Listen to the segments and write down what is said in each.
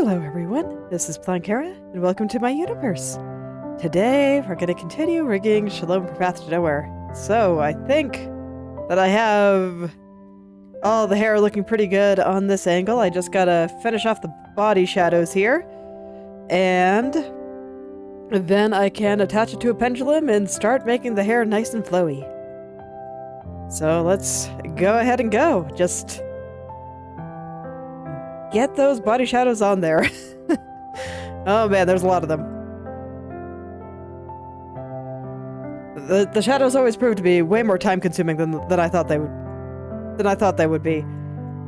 Hello everyone, this is Plankara, and welcome to my universe. Today, we're going to continue rigging Shalom for Path to Nowhere. So, I think that I have all the hair looking pretty good on this angle. I just gotta finish off the body shadows here. And then I can attach it to a pendulum and start making the hair nice and flowy. So let's go ahead and go. Just get those body shadows on there. Oh man, there's a lot of them. The shadows always prove to be way more time consuming than I thought they would be.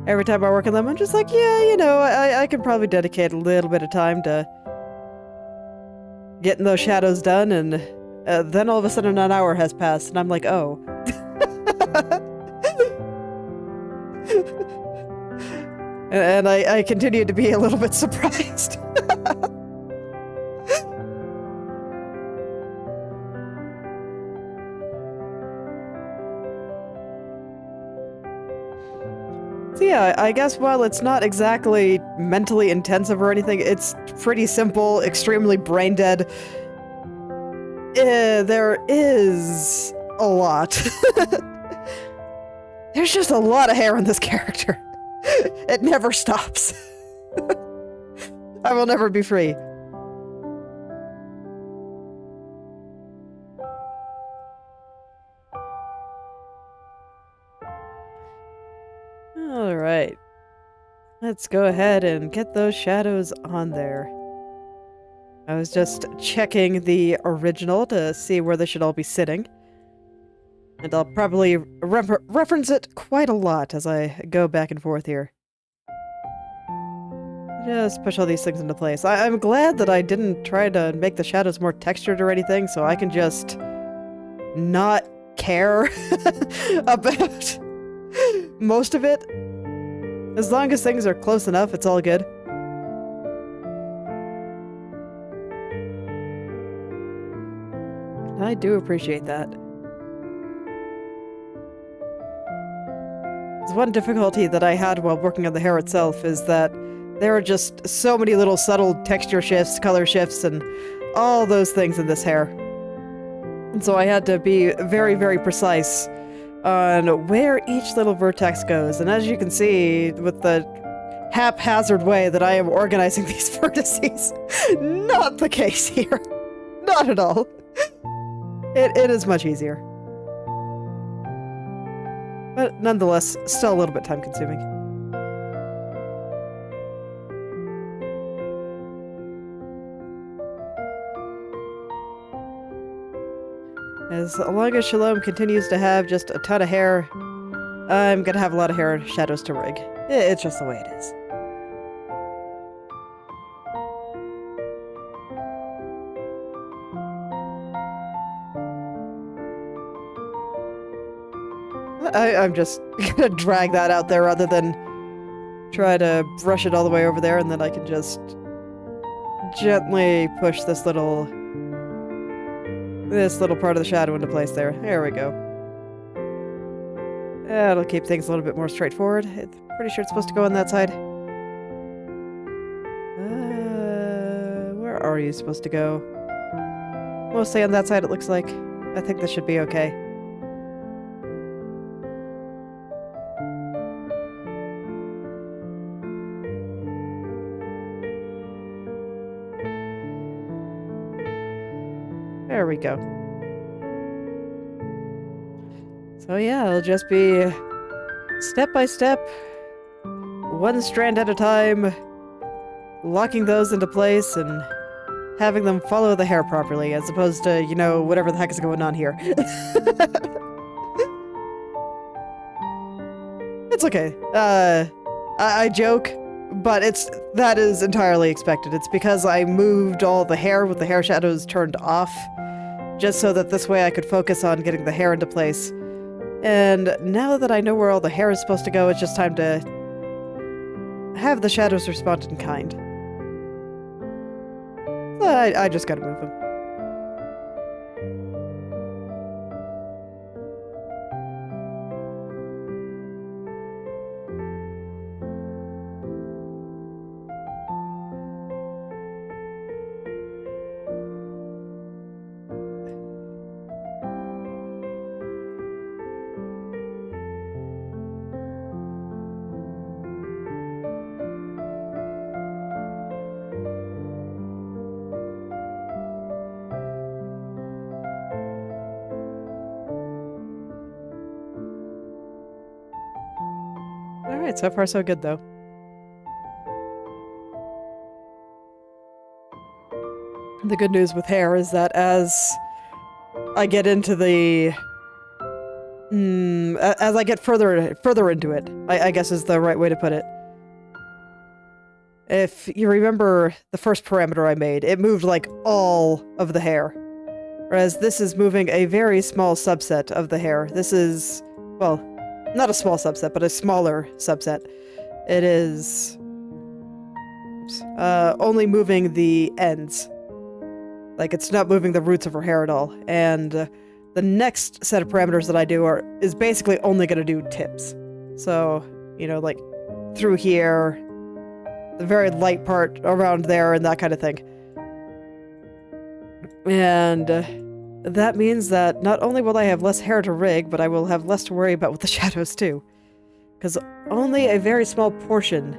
Every time I work on them, I'm just like, yeah, you know, I can probably dedicate a little bit of time to getting those shadows done, and then all of a sudden an hour has passed, and I'm like, oh. And I continue to be a little bit surprised. So yeah, I guess while it's not exactly mentally intensive or anything, it's pretty simple, extremely brain dead. There is a lot. There's just a lot of hair on this character. It never stops. I will never be free. Alright. Let's go ahead and get those shadows on there. I was just checking the original to see where they should all be sitting. And I'll probably reference it quite a lot as I go back and forth here. Just push all these things into place. I'm glad that I didn't try to make the shadows more textured or anything, so I can just not care about most of it. As long as things are close enough, it's all good. I do appreciate that. One difficulty that I had while working on the hair itself is that there are just so many little subtle texture shifts, color shifts, and all those things in this hair. And so I had to be very, very precise on where each little vertex goes. And as you can see, with the haphazard way that I am organizing these vertices, not the case here. Not at all. It is much easier. But nonetheless, still a little bit time consuming. As long as Shalom continues to have just a ton of hair, I'm gonna have a lot of hair shadows to rig. It's just the way it is. I'm just gonna drag that out there rather than try to brush it all the way over there, and then I can just gently push this little part of the shadow into place there. There we go. That'll keep things a little bit more straightforward. I'm pretty sure it's supposed to go on that side. Where are you supposed to go? Mostly on that side, it looks like. I think this should be okay. There we go. So yeah, it'll just be step by step, one strand at a time, locking those into place and having them follow the hair properly, as opposed to, you know, whatever the heck is going on here. It's okay. I joke, but that is entirely expected. It's because I moved all the hair with the hair shadows turned off, just so that this way I could focus on getting the hair into place. And now that I know where all the hair is supposed to go, it's just time to have the shadows respond in kind. So I just gotta move them. Alright, so far so good though. The good news with hair is that as I get into the... as I get further into it, I guess is the right way to put it. If you remember the first parameter I made, it moved like all of the hair. Whereas this is moving a very small subset of the hair. This is, well, not a small subset, but a smaller subset. It is only moving the ends. Like, it's not moving the roots of her hair at all. And the next set of parameters that I do is basically only going to do tips. So, you know, like through here, the very light part around there, and that kind of thing. And that means that not only will I have less hair to rig, but I will have less to worry about with the shadows too. Because only a very small portion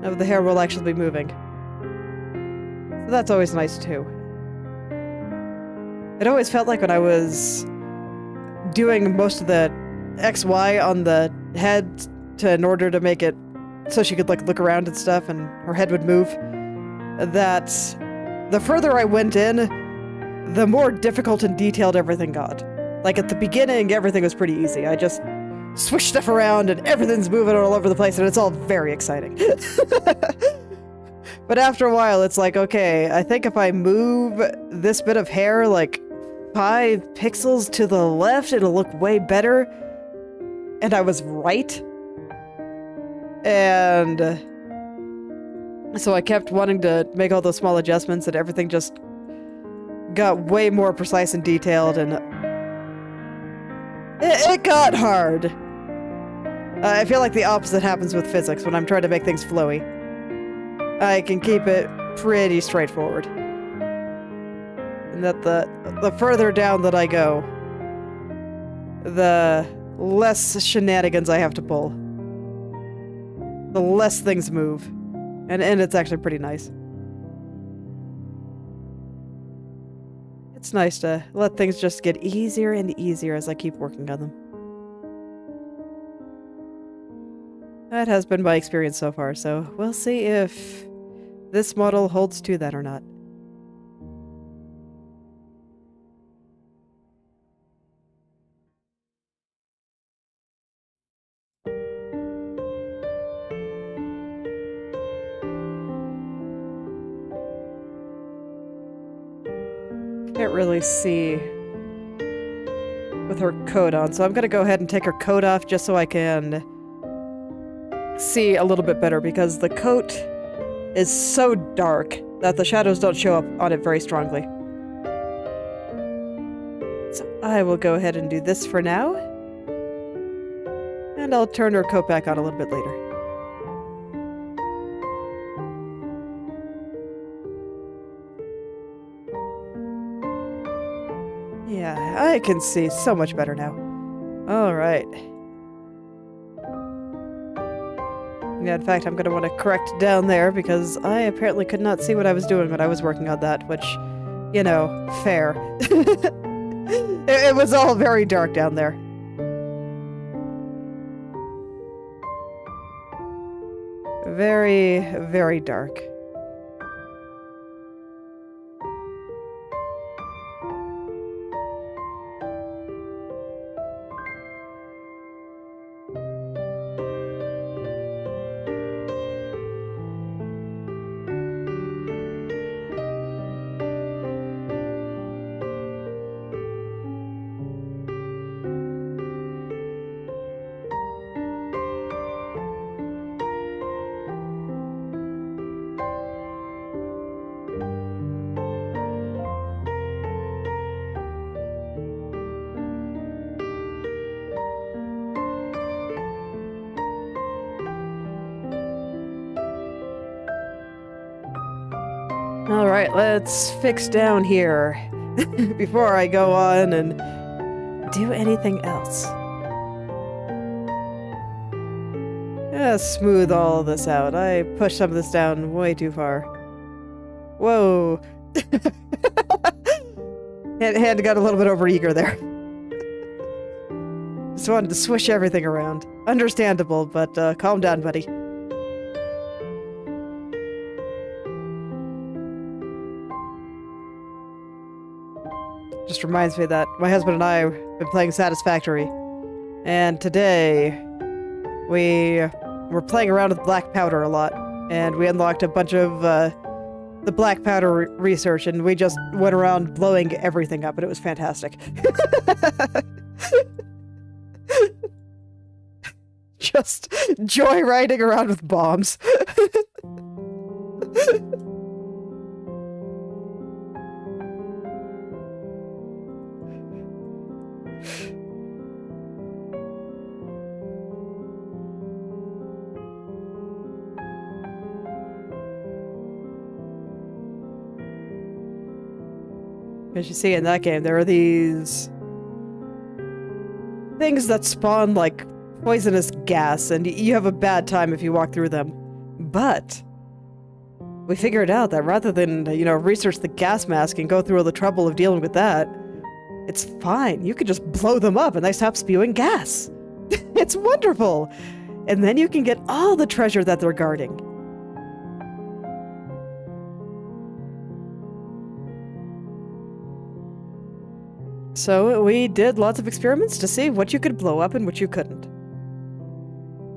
of the hair will actually be moving. So that's always nice too. It always felt like when I was doing most of the XY on the head in order to make it so she could like look around and stuff and her head would move, that the further I went in, the more difficult and detailed everything got. Like at the beginning, everything was pretty easy. I just swish stuff around and everything's moving all over the place and it's all very exciting. But after a while, it's like, okay, I think if I move this bit of hair like 5 pixels to the left, it'll look way better. And I was right. And so I kept wanting to make all those small adjustments and everything just got way more precise and detailed, and it got hard. I feel like the opposite happens with physics when I'm trying to make things flowy. I can keep it pretty straightforward. And that the further down that I go, the less shenanigans I have to pull. The less things move. And it's actually pretty nice. It's nice to let things just get easier and easier as I keep working on them. That has been my experience so far, so we'll see if this model holds to that or not. Can't really see with her coat on, so I'm gonna go ahead and take her coat off just so I can see a little bit better, because the coat is so dark that the shadows don't show up on it very strongly. So I will go ahead and do this for now, and I'll turn her coat back on a little bit later. Yeah, I can see so much better now. Alright. Yeah, in fact, I'm going to want to correct down there because I apparently could not see what I was doing when I was working on that, which, you know, fair. It was all very dark down there. Very, very dark. Alright, let's fix down here before I go on and do anything else. Smooth all this out. I pushed some of this down way too far. Whoa. Hand got a little bit overeager there. Just wanted to swish everything around. understandable, but calm down, buddy. Just reminds me that my husband and I have been playing Satisfactory, and today we were playing around with black powder a lot, and we unlocked a bunch of the black powder research, and we just went around blowing everything up, and it was fantastic. Just joyriding around with bombs. As you see in that game, there are these things that spawn like poisonous gas, and you have a bad time if you walk through them. But we figured out that rather than, research the gas mask and go through all the trouble of dealing with that, it's fine. You can just blow them up and they stop spewing gas. It's wonderful. And then you can get all the treasure that they're guarding. So we did lots of experiments to see what you could blow up and what you couldn't.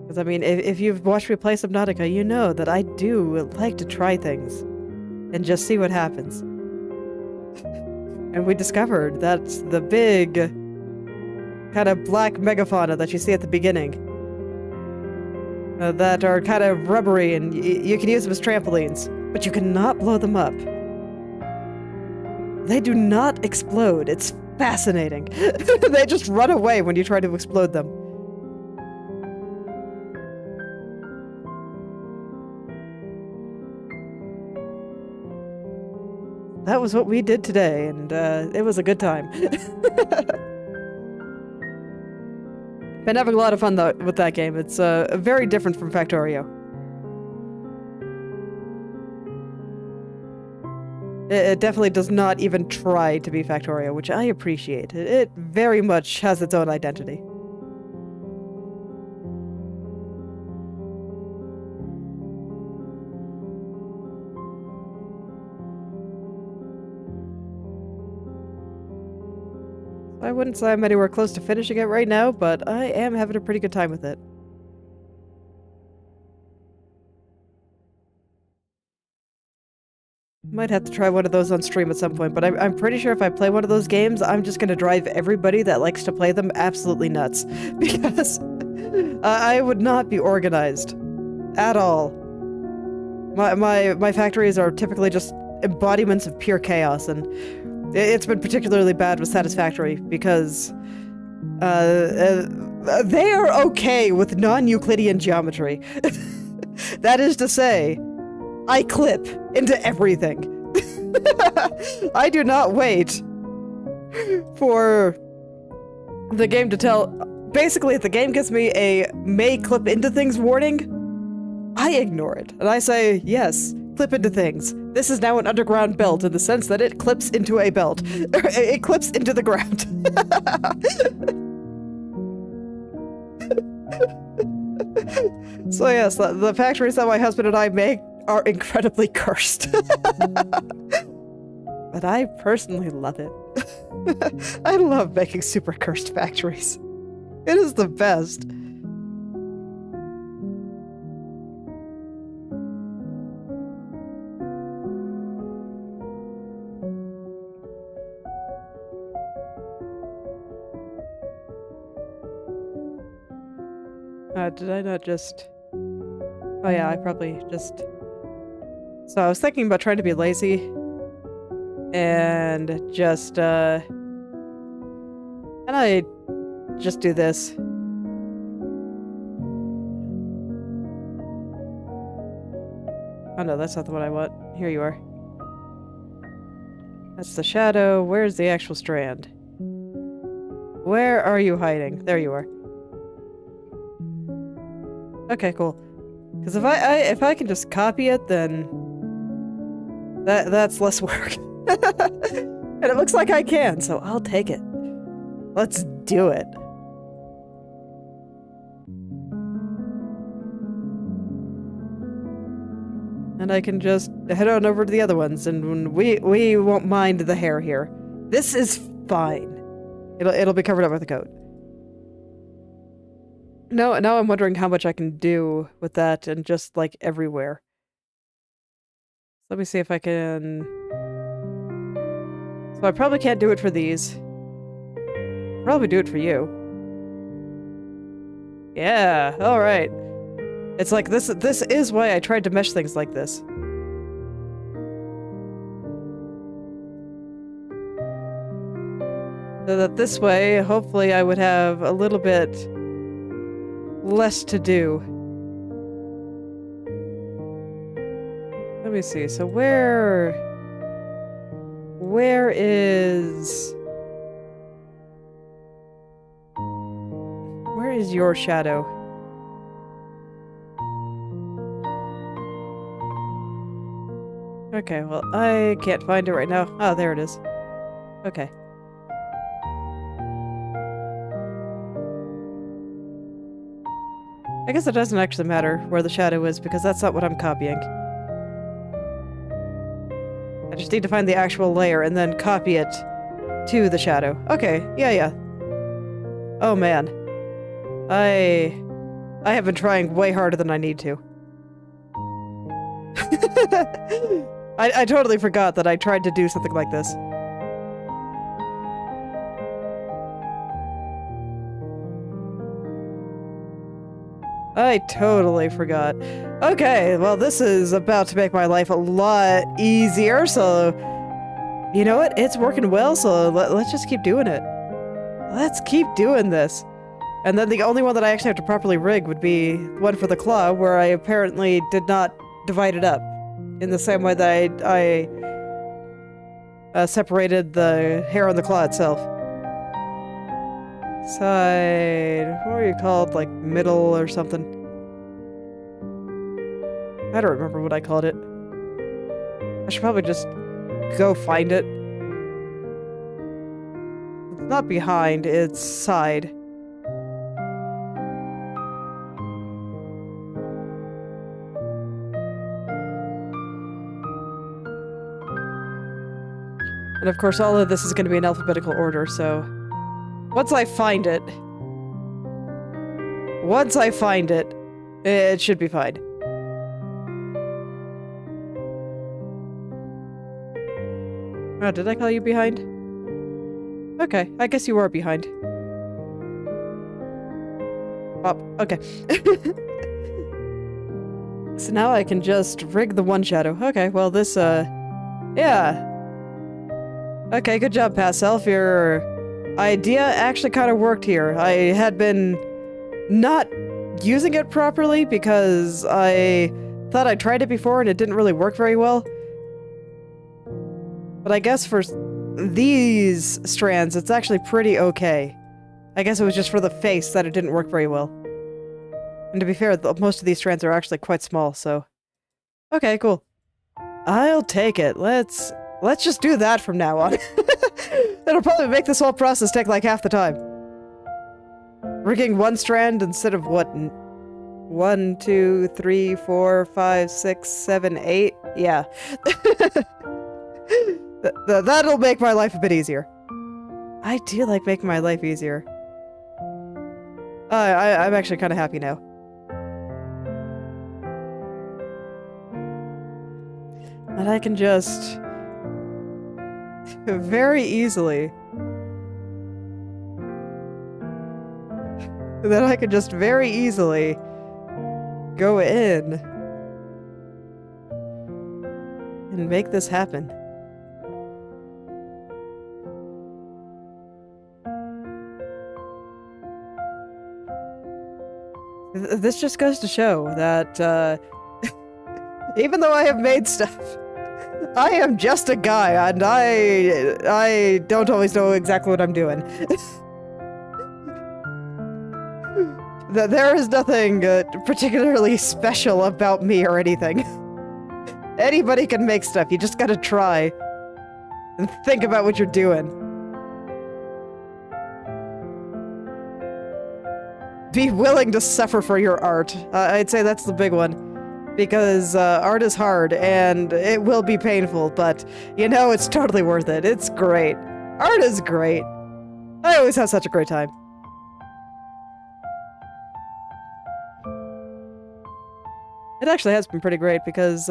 Because, I mean, if you've watched me play Subnautica, you know that I do like to try things and just see what happens. And we discovered that the big kind of black megafauna that you see at the beginning that are kind of rubbery, and you can use them as trampolines, but you cannot blow them up. They do not explode. It's fascinating. They just run away when you try to explode them. That was what we did today, and it was a good time. Been having a lot of fun though with that game. It's very different from Factorio. It definitely does not even try to be Factorio, which I appreciate. It very much has its own identity. I wouldn't say I'm anywhere close to finishing it right now, but I am having a pretty good time with it. Might have to try one of those on stream at some point, but I'm pretty sure if I play one of those games, I'm just gonna drive everybody that likes to play them absolutely nuts. Because I would not be organized. At all. My factories are typically just embodiments of pure chaos, and it's been particularly bad with Satisfactory because they are okay with non-Euclidean geometry. That is to say, I clip into everything. I do not wait for the game to tell... Basically, if the game gives me a may clip into things warning, I ignore it. And I say, yes, clip into things. This is now an underground belt in the sense that it clips into a belt. It clips into the ground. So yes, the factories that my husband and I make are incredibly cursed. But I personally love it. I love making super cursed factories. It is the best. Did I not just... Oh yeah, I probably just... So I was thinking about trying to be lazy and just, and I just do this. Oh no, that's not the one I want. Here you are. That's the shadow. Where's the actual strand? Where are you hiding? There you are. Okay, cool. Because if I can just copy it, then that's less work. And it looks like I can, so I'll take it. Let's do it. And I can just head on over to the other ones, and we won't mind the hair here. This is fine. It'll be covered up with a coat. Now I'm wondering how much I can do with that and just like everywhere. Let me see if I can. So I probably can't do it for these. Probably do it for you. Yeah, all right. It's like this is why I tried to mesh things like this. So that this way, hopefully I would have a little bit less to do. Let me see. So where is your shadow? Okay, well, I can't find it right now. Oh, there it is. Okay. I guess it doesn't actually matter where the shadow is, because that's not what I'm copying. I just need to find the actual layer and then copy it to the shadow. Okay, yeah. Oh man. I have been trying way harder than I need to. I totally forgot that I tried to do something like this. I totally forgot. Okay, well this is about to make my life a lot easier, so... You know what? It's working well, so let's just keep doing it. Let's keep doing this. And then the only one that I actually have to properly rig would be one for the claw, where I apparently did not divide it up. In the same way that I separated the hair on the claw itself. Side... what were you called? Like, middle or something? I don't remember what I called it. I should probably just go find it. It's not behind, it's side. And of course, all of this is going to be in alphabetical order, so... Once I find it, it should be fine. Oh, did I call you behind? Okay, I guess you are behind. Oh, okay. So now I can just rig the one shadow. Okay, well this, yeah. Okay, good job, Past Self. Your idea actually kind of worked here. I had been not using it properly because I thought I tried it before and it didn't really work very well. But I guess for these strands, it's actually pretty okay. I guess it was just for the face that it didn't work very well. And to be fair, most of these strands are actually quite small, so... Okay, cool. I'll take it. Let's just do that from now on. It'll probably make this whole process take like half the time. Rigging one strand instead of what? 1, 2, 3, 4, 5, 6, 7, 8? Yeah. That'll make my life a bit easier. I do like making my life easier. I'm actually kind of happy now. And I can just... very easily... then I can just very easily go in and make this happen. This just goes to show that, even though I have made stuff, I am just a guy, and I don't always know exactly what I'm doing. There is nothing particularly special about me or anything. Anybody can make stuff, you just gotta try and think about what you're doing. Be willing to suffer for your art. I'd say that's the big one. because art is hard and it will be painful, but you know, it's totally worth it. It's great. Art is great. I always have such a great time. It actually has been pretty great because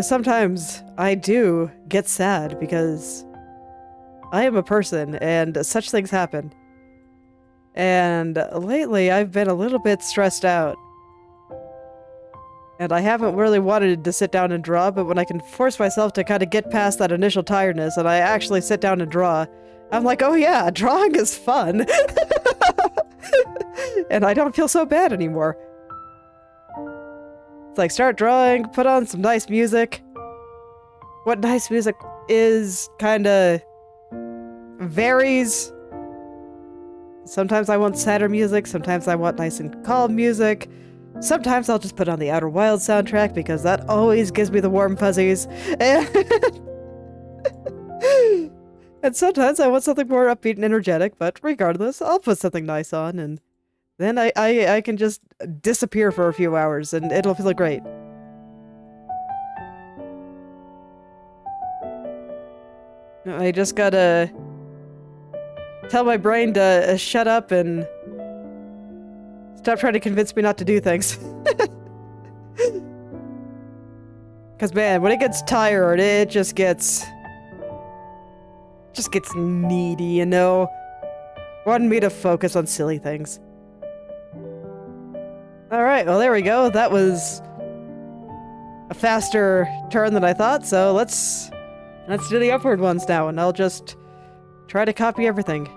sometimes I do get sad because I am a person and such things happen. And lately I've been a little bit stressed out. And I haven't really wanted to sit down and draw, but when I can force myself to kind of get past that initial tiredness and I actually sit down and draw, I'm like, oh yeah, drawing is fun. And I don't feel so bad anymore. It's like, start drawing, put on some nice music. What nice music is kind of varies. Sometimes I want sadder music, sometimes I want nice and calm music. Sometimes I'll just put on the Outer Wilds soundtrack because that always gives me the warm fuzzies. And sometimes I want something more upbeat and energetic, but regardless, I'll put something nice on and then I can just disappear for a few hours and it'll feel great. I just gotta tell my brain to shut up and stop trying to convince me not to do things. Because man, when it gets tired, it just gets needy, you know? Wanting me to focus on silly things. Alright, well there we go. That was a faster turn than I thought, so let's do the upward ones now, and I'll just try to copy everything.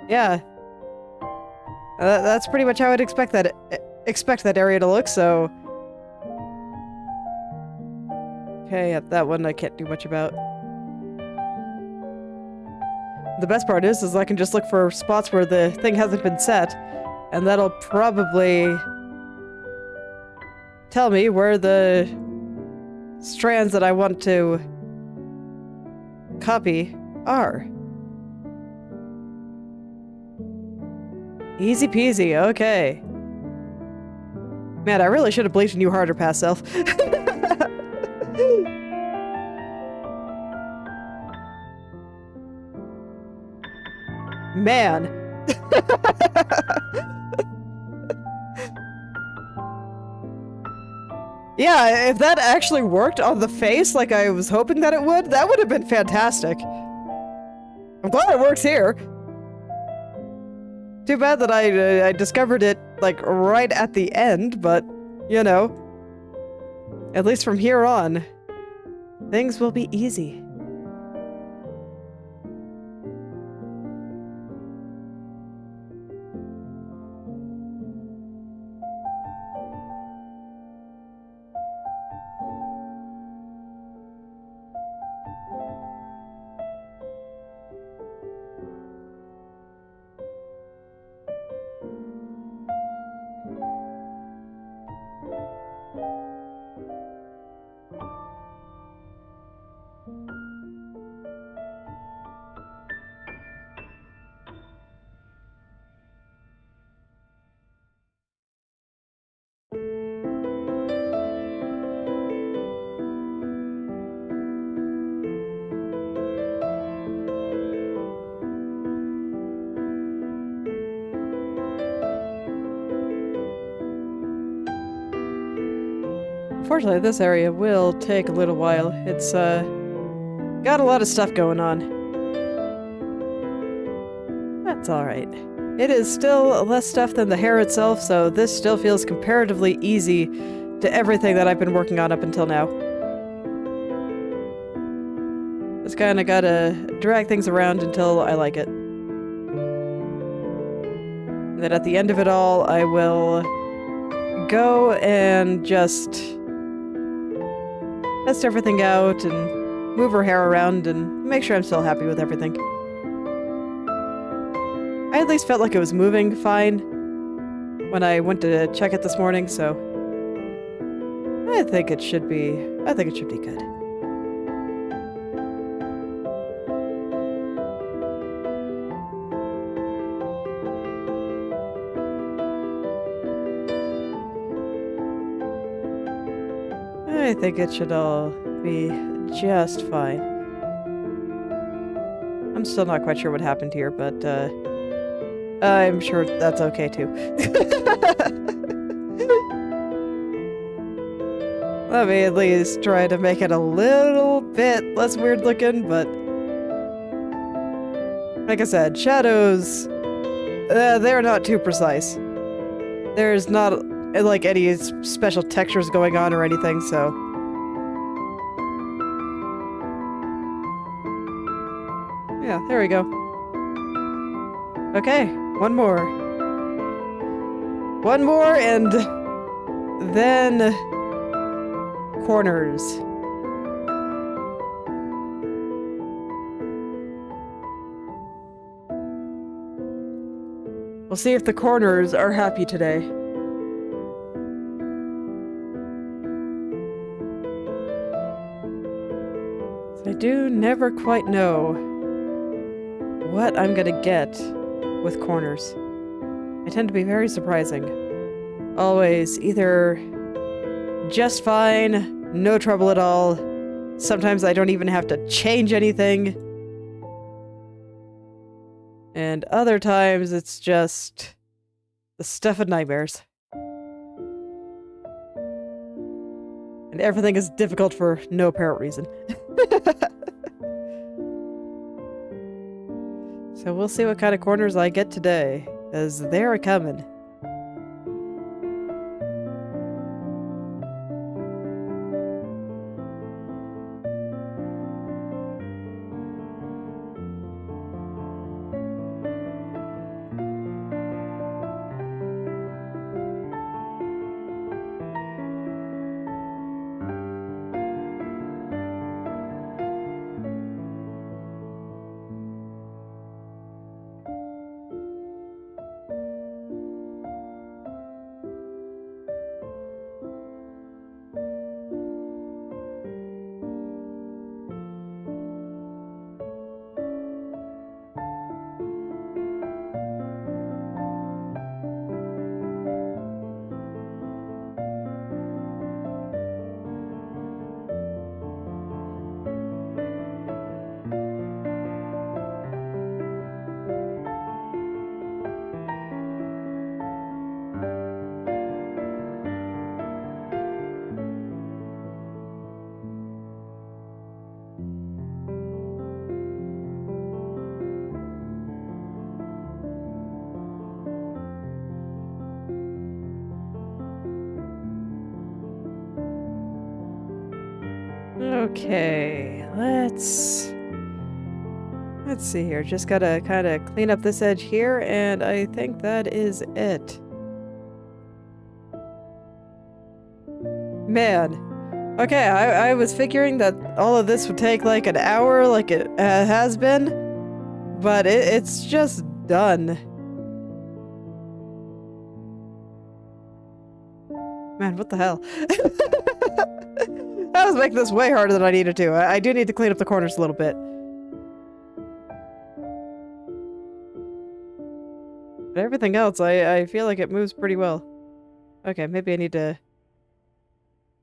Yeah. That's pretty much how I'd expect that area to look, so... Okay, yeah, that one I can't do much about. The best part is I can just look for spots where the thing hasn't been set, and that'll probably tell me where the strands that I want to copy are. Easy peasy, okay. Man, I really should have believed in you harder, past self. Man. Yeah, if that actually worked on the face like I was hoping that it would, that would have been fantastic. I'm glad it works here. Too bad that I discovered it, like, right at the end, but, you know. At least from here on, things will be easy. Unfortunately, this area will take a little while. It's, got a lot of stuff going on. That's alright. It is still less stuff than the hair itself, so this still feels comparatively easy to everything that I've been working on up until now. Just kinda gotta drag things around until I like it. And then at the end of it all, I will go and just test everything out and move her hair around and make sure I'm still happy with everything. I at least felt like it was moving fine when I went to check it this morning, so I think it should be good. think it should all be just fine. I'm still not quite sure what happened here, but I'm sure that's okay too. Let me at least try to make it a little bit less weird looking, but like I said, shadows, they're not too precise. There's not like any special textures going on or anything, so. Yeah, there we go. Okay, one more. One more, and then corners. We'll see if the corners are happy today. So I do never quite know what I'm gonna get with corners. They tend to be very surprising. Always either just fine, no trouble at all. Sometimes I don't even have to change anything. And other times it's just the stuff of nightmares. And everything is difficult for no apparent reason. So we'll see what kind of corners I get today, as they're coming. Okay, let's see here. Just gotta kind of clean up this edge here, and I think that is it. Man. Okay, I was figuring that all of this would take like an hour, like it has been, but it's just done. Man, what the hell? I was making this way harder than I needed to. I do need to clean up the corners a little bit. But everything else, I feel like it moves pretty well. Okay, maybe I need to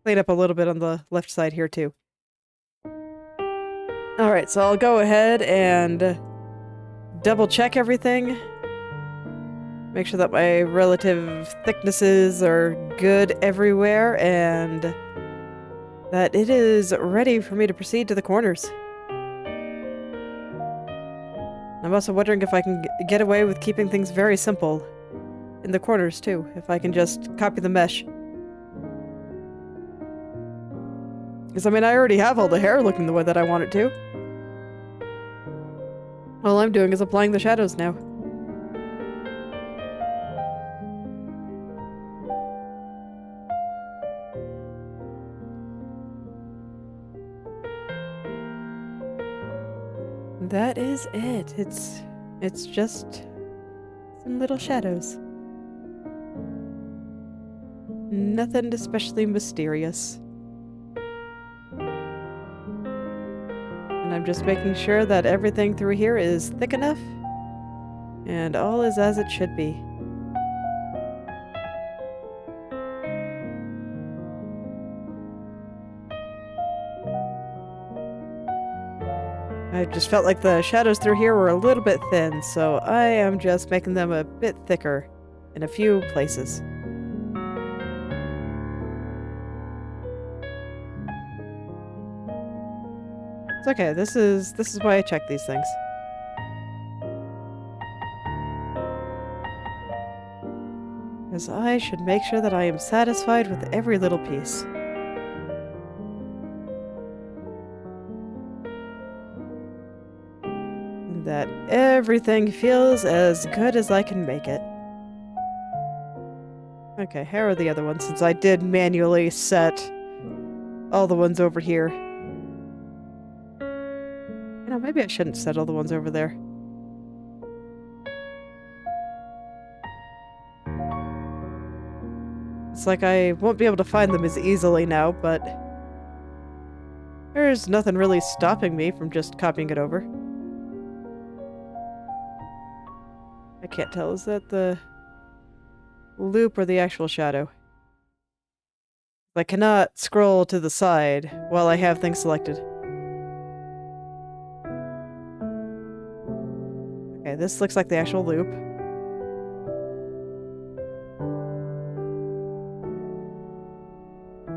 clean up a little bit on the left side here too. Alright, so I'll go ahead and double check everything. Make sure that my relative thicknesses are good everywhere, and that it is ready for me to proceed to the corners. I'm also wondering if I can get away with keeping things very simple in the corners too, if I can just copy the mesh. Because I mean, I already have all the hair looking the way that I want it to. All I'm doing is applying the shadows now. That is it. It's just some little shadows. Nothing especially mysterious. And I'm just making sure that everything through here is thick enough, and all is as it should be. I just felt like the shadows through here were a little bit thin, so I am just making them a bit thicker in a few places. It's okay, this is why I check these things. Because I should make sure that I am satisfied with every little piece. And that everything feels as good as I can make it. Okay, here are the other ones, since I did manually set all the ones over here. You know, maybe I shouldn't set all the ones over there. It's like I won't be able to find them as easily now, but there's nothing really stopping me from just copying it over. I can't tell, is that the loop or the actual shadow? I cannot scroll to the side while I have things selected. Okay, this looks like the actual loop.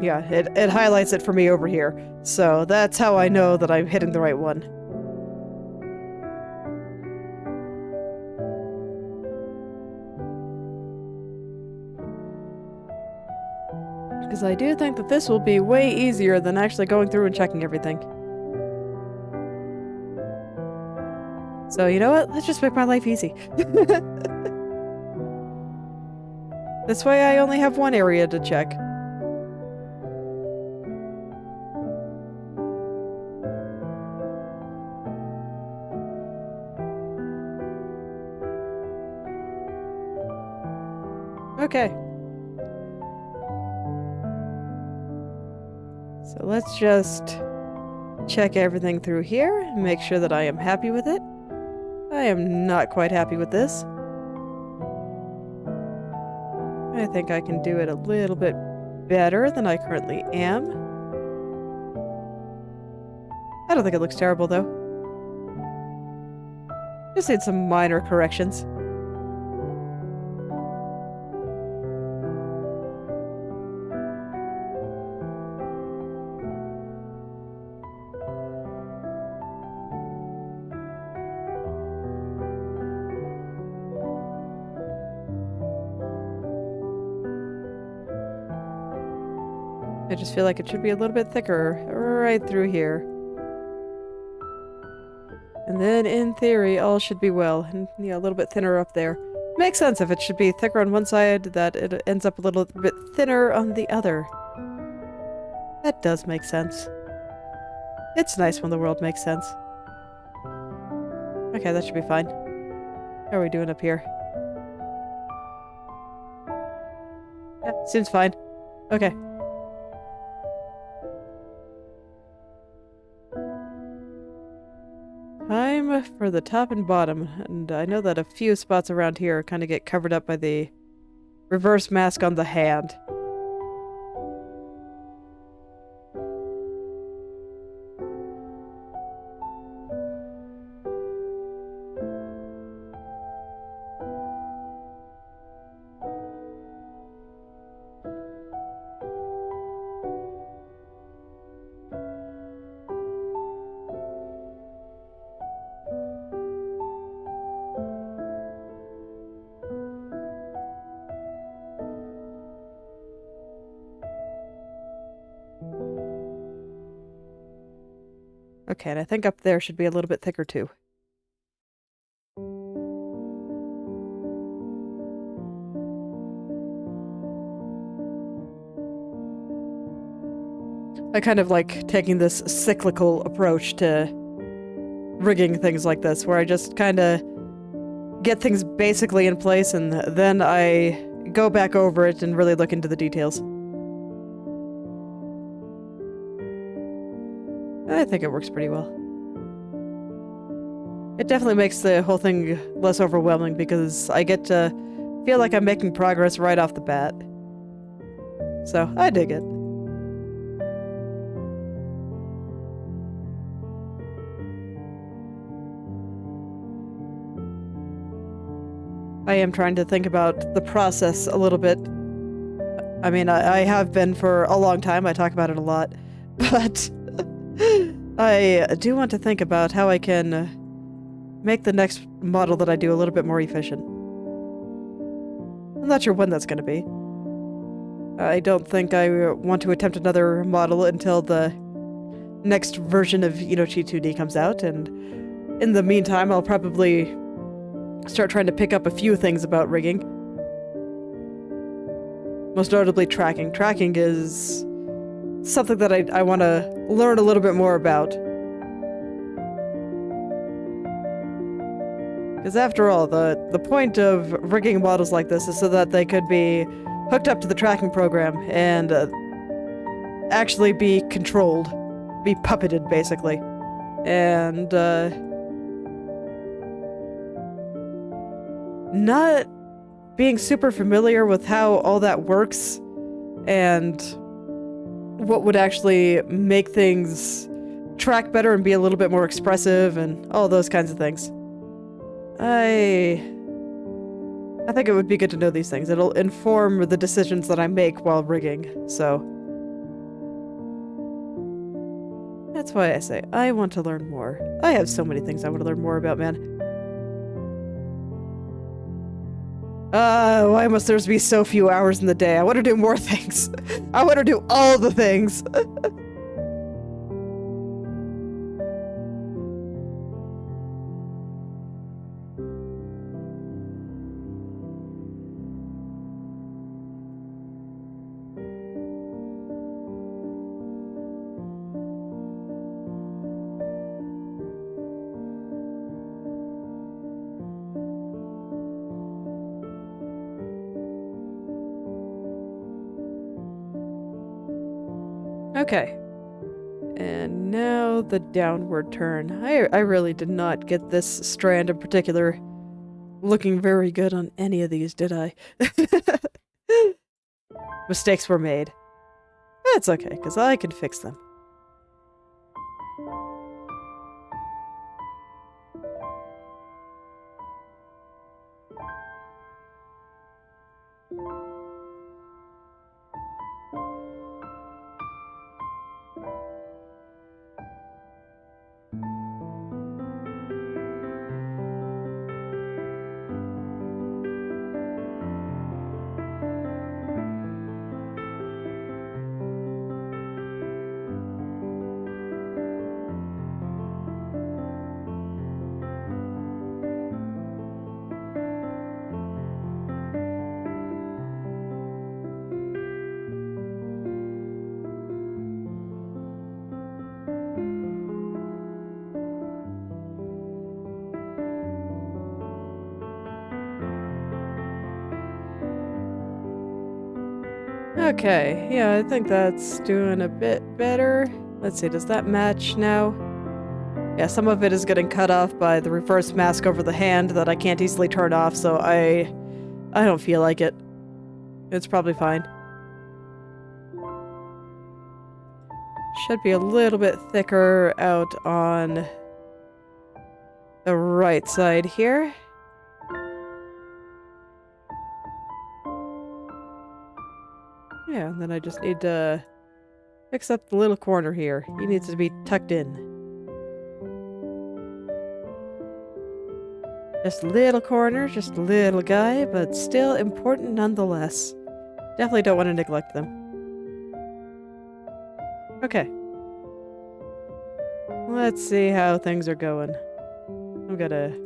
Yeah, it highlights it for me over here. So that's how I know that I'm hitting the right one. Because I do think that this will be way easier than actually going through and checking everything. So you know what? Let's just make my life easy. This way I only have one area to check. Okay. So let's just check everything through here and make sure that I am happy with it. I am not quite happy with this. I think I can do it a little bit better than I currently am. I don't think it looks terrible though. Just need some minor corrections. I just feel like it should be a little bit thicker right through here. And then, in theory, all should be well. And, yeah, a little bit thinner up there. Makes sense if it should be thicker on one side, that it ends up a little bit thinner on the other. That does make sense. It's nice when the world makes sense. Okay, that should be fine. How are we doing up here? Yeah, seems fine. Okay. Time for the top and bottom, and I know that a few spots around here kind of get covered up by the reverse mask on the hand. Okay, and I think up there should be a little bit thicker too. I kind of like taking this cyclical approach to rigging things like this, where I just kind of get things basically in place and then I go back over it and really look into the details. I think it works pretty well. It definitely makes the whole thing less overwhelming because I get to feel like I'm making progress right off the bat. So, I dig it. I am trying to think about the process a little bit. I mean, I have been for a long time. I talk about it a lot. But I do want to think about how I can make the next model that I do a little bit more efficient. I'm not sure when that's going to be. I don't think I want to attempt another model until the next version of Inochi2D comes out, and in the meantime, I'll probably start trying to pick up a few things about rigging. Most notably tracking. Tracking is something that I want to learn a little bit more about. Because after all, the point of rigging models like this is so that they could be hooked up to the tracking program and actually be controlled. Be puppeted, basically. And, not being super familiar with how all that works and what would actually make things track better and be a little bit more expressive and all those kinds of things. I think it would be good to know these things. It'll inform the decisions that I make while rigging, so that's why I say I want to learn more. I have so many things I want to learn more about, man. Why must there be so few hours in the day? I want to do more things. I want to do all the things. Okay. And now the downward turn. I really did not get this strand in particular looking very good on any of these, did I? Mistakes were made. That's okay, because I can fix them. Okay, yeah, I think that's doing a bit better. Let's see, does that match now? Yeah, some of it is getting cut off by the reverse mask over the hand that I can't easily turn off, so I don't feel like it. It's probably fine. Should be a little bit thicker out on the right side here. Yeah, and then I just need to fix up the little corner here. He needs to be tucked in. Just a little corner, just a little guy, but still important nonetheless. Definitely don't want to neglect them. Okay. Let's see how things are going. I'm gonna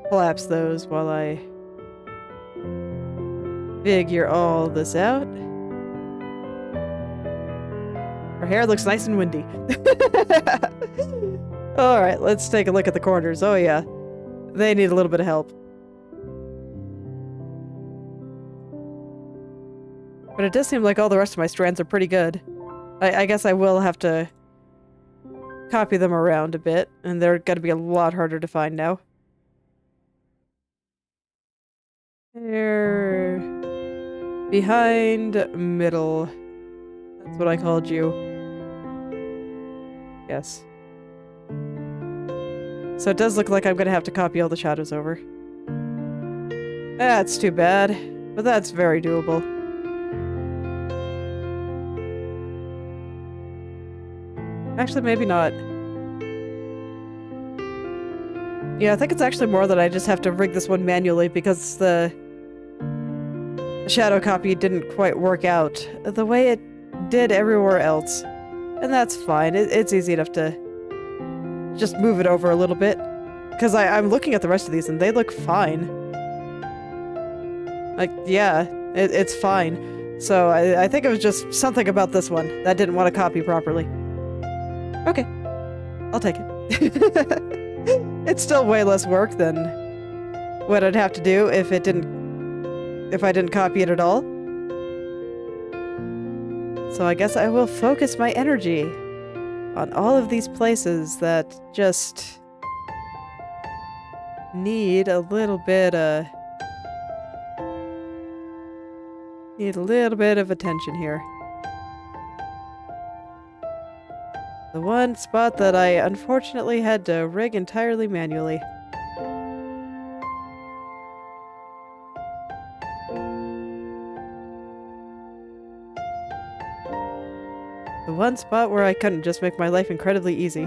collapse those while I figure all this out. Her hair looks nice and windy. Alright, let's take a look at the corners. Oh yeah, they need a little bit of help. But it does seem like all the rest of my strands are pretty good. I guess I will have to copy them around a bit, and they're gonna be a lot harder to find now. They're behind, middle. That's what I called you. Yes. So it does look like I'm gonna have to copy all the shadows over. That's too bad, but that's very doable. Actually, maybe not. Yeah, I think it's actually more that I just have to rig this one manually because the shadow copy didn't quite work out the way it did everywhere else. And that's fine. It's easy enough to just move it over a little bit. Because I'm looking at the rest of these and they look fine. Like, yeah, it's fine. So I think it was just something about this one that didn't want to copy properly. Okay, I'll take it. It's still way less work than what I'd have to do if I didn't copy it at all. So I guess I will focus my energy on all of these places that just need a little bit of attention here. The one spot that I unfortunately had to rig entirely manually. The one spot where I couldn't just make my life incredibly easy.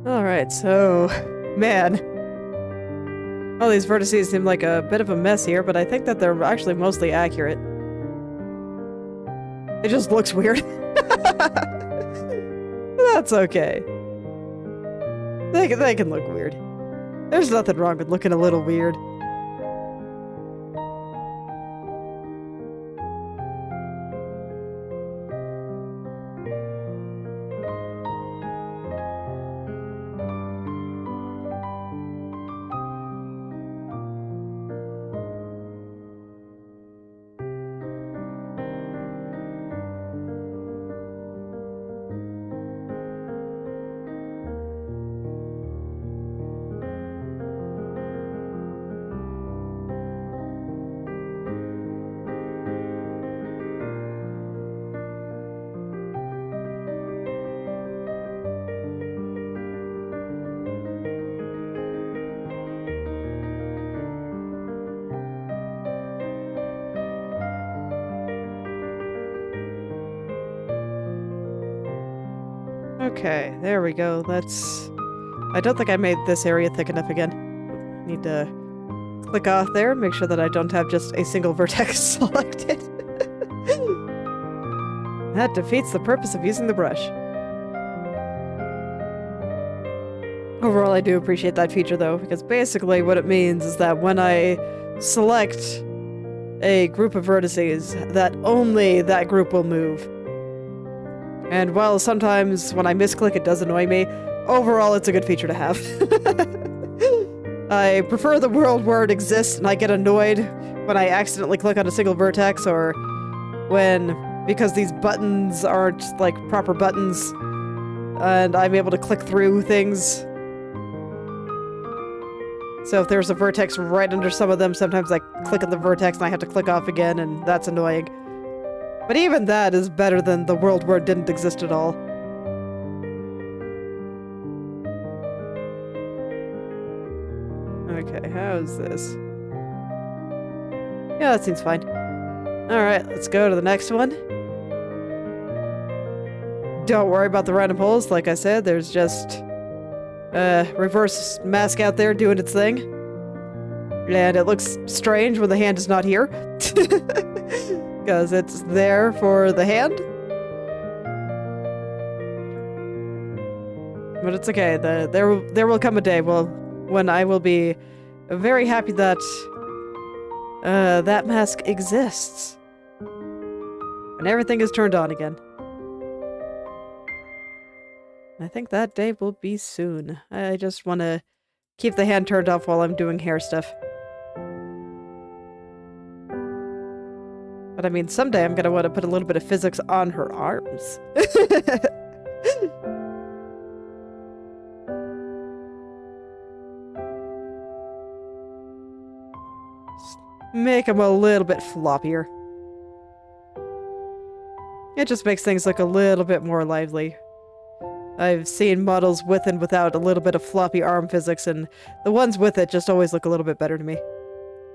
Alright, so... man. All these vertices seem like a bit of a mess here, but I think that they're actually mostly accurate. It just looks weird. That's okay. They can look weird. There's nothing wrong with looking a little weird. Okay, there we go. That's... I don't think I made this area thick enough again. Need to click off there and make sure that I don't have just a single vertex selected. That defeats the purpose of using the brush. Overall, I do appreciate that feature though, because basically what it means is that when I select a group of vertices, that only that group will move. And while sometimes when I misclick it does annoy me, overall it's a good feature to have. I prefer the world where it exists and I get annoyed when I accidentally click on a single vertex, or when, because these buttons aren't like proper buttons, and I'm able to click through things. So if there's a vertex right under some of them, sometimes I click on the vertex and I have to click off again, and that's annoying. But even that is better than the world where it didn't exist at all. Okay, how's this? Yeah, that seems fine. Alright, let's go to the next one. Don't worry about the random holes. Like I said, there's just reverse mask out there doing its thing. And it looks strange when the hand is not here. Because it's there for the hand. But it's okay. There will come a day when I will be very happy that that mask exists. And everything is turned on again. I think that day will be soon. I just want to keep the hand turned off while I'm doing hair stuff. But I mean, someday I'm gonna want to put a little bit of physics on her arms. Make them a little bit floppier. It just makes things look a little bit more lively. I've seen models with and without a little bit of floppy arm physics, and the ones with it just always look a little bit better to me.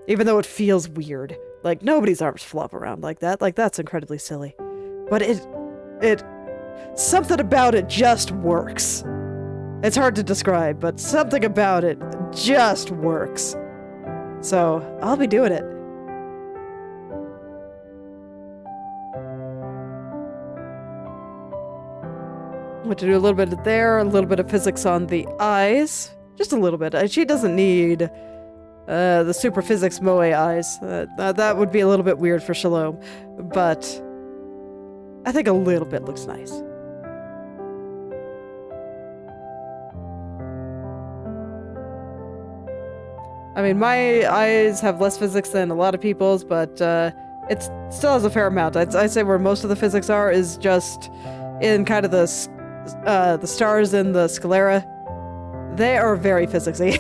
Even though it feels weird. Like, nobody's arms flop around like that. Like, that's incredibly silly. But something about it just works. It's hard to describe, but something about it just works. So, I'll be doing it. I want to do a little bit of there, a little bit of physics on the eyes. Just a little bit. She doesn't need the super physics moe eyes. That would be a little bit weird for Shalom. But I think a little bit looks nice. I mean, my eyes have less physics than a lot of people's, but it still has a fair amount. I'd say where most of the physics are is just in kind of the stars in the sclera. They are very physicsy.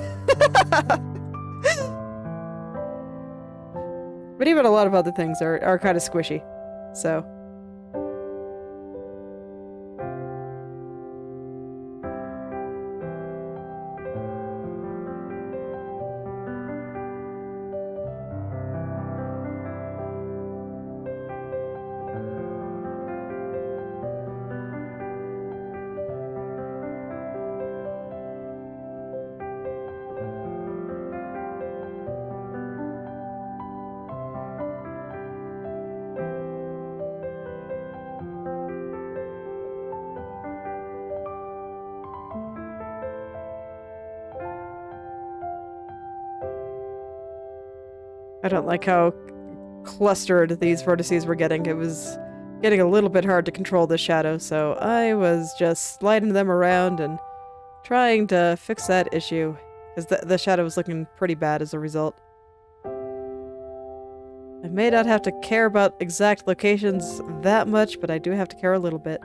But even a lot of other things are kind of squishy. So. I don't like how clustered these vertices were getting. It was getting a little bit hard to control the shadow, so I was just sliding them around and trying to fix that issue, because the shadow was looking pretty bad as a result. I may not have to care about exact locations that much, but I do have to care a little bit.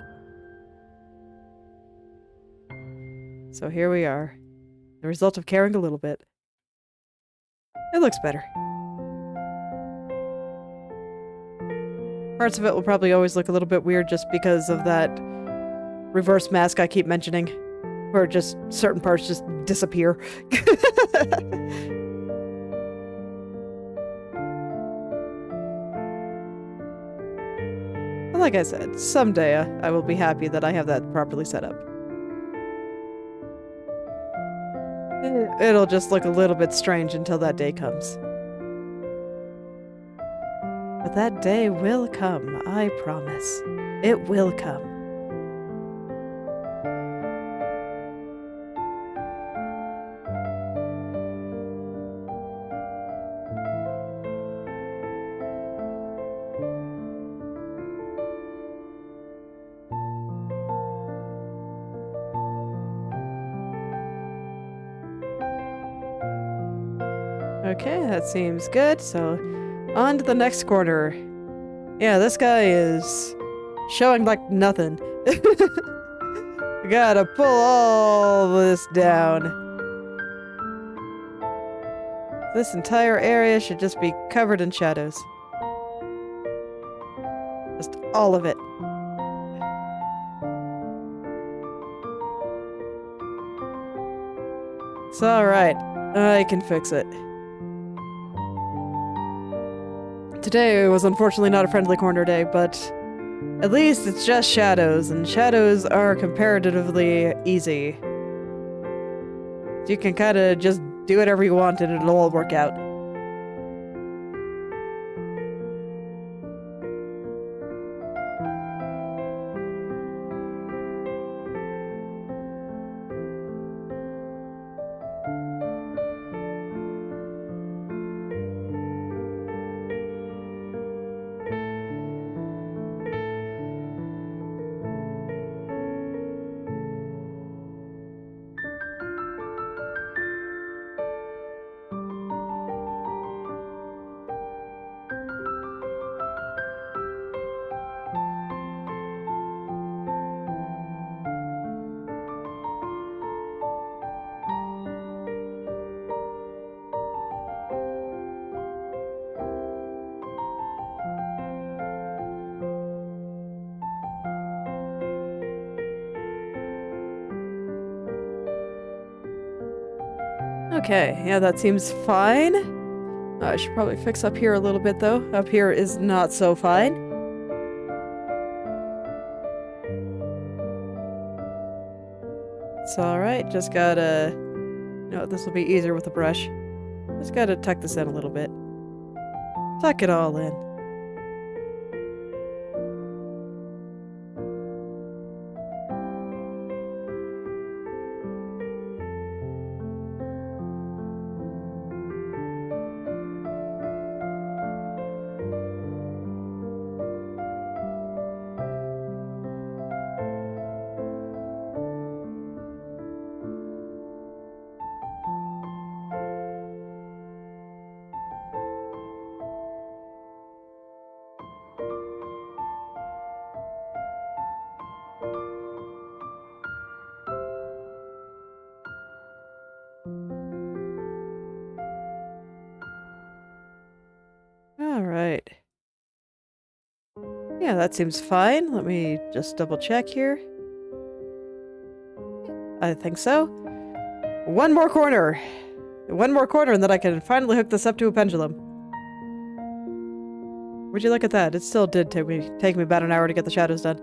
So here we are. The result of caring a little bit. It looks better. Parts of it will probably always look a little bit weird just because of that reverse mask I keep mentioning. Where just certain parts just disappear. But like I said, someday I will be happy that I have that properly set up. It'll just look a little bit strange until that day comes. But that day will come, I promise. It will come. Okay, that seems good, so on to the next corner. Yeah, this guy is showing like nothing. We gotta pull all this down. This entire area should just be covered in shadows. Just all of it. It's alright. I can fix it. Today was unfortunately not a friendly corner day, but at least it's just shadows, and shadows are comparatively easy. So you can kind of just do whatever you want and it'll all work out. Okay, yeah, that seems fine. I should probably fix up here a little bit, though. Up here is not so fine. It's alright, just gotta... No, this will be easier with a brush. Just gotta tuck this in a little bit. Tuck it all in. Alright. Yeah, that seems fine. Let me just double check here. I think so. One more corner! One more corner and then I can finally hook this up to a pendulum. Would you look at that? It still did take me about an hour to get the shadows done.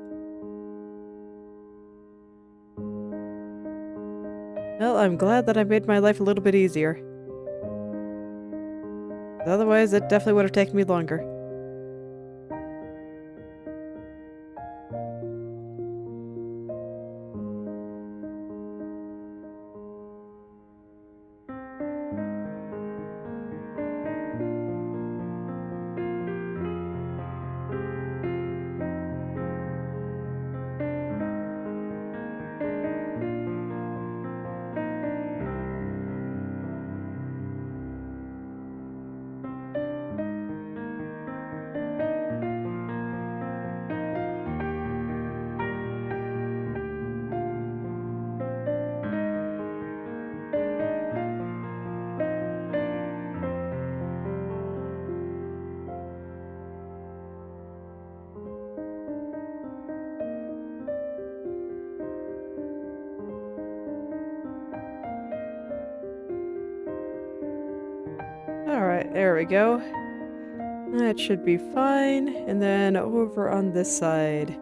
Well, I'm glad that I made my life a little bit easier. Otherwise, it definitely would have taken me longer. Alright, there we go. That should be fine. And then over on this side,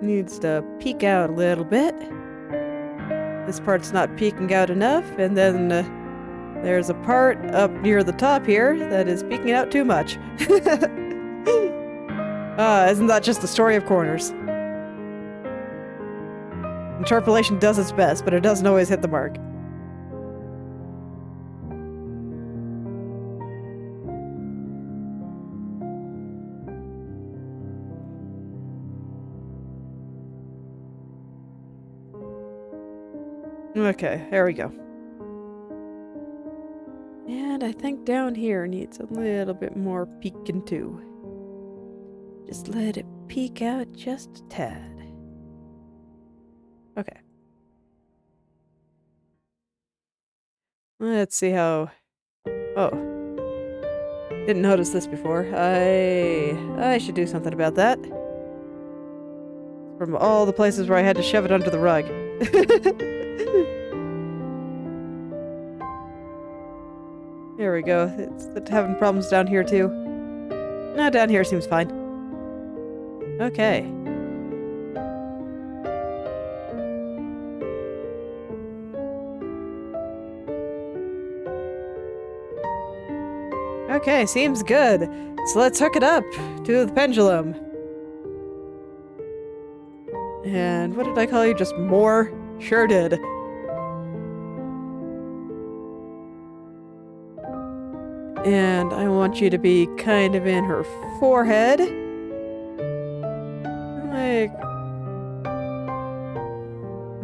needs to peek out a little bit. This part's not peeking out enough, and then there's a part up near the top here that is peeking out too much. Isn't that just the story of corners? Interpolation does its best, but it doesn't always hit the mark. Okay, there we go. And I think down here needs a little bit more peeking too. Just let it peek out just a tad. Okay. Let's see how... Oh. Didn't notice this before. I should do something about that. From all the places where I had to shove it under the rug. There we go. It's having problems down here too. No, down here seems fine. Okay. Okay, seems good. So let's hook it up to the pendulum. And what did I call you? Just more? Sure did. And I want you to be kind of in her forehead. Like,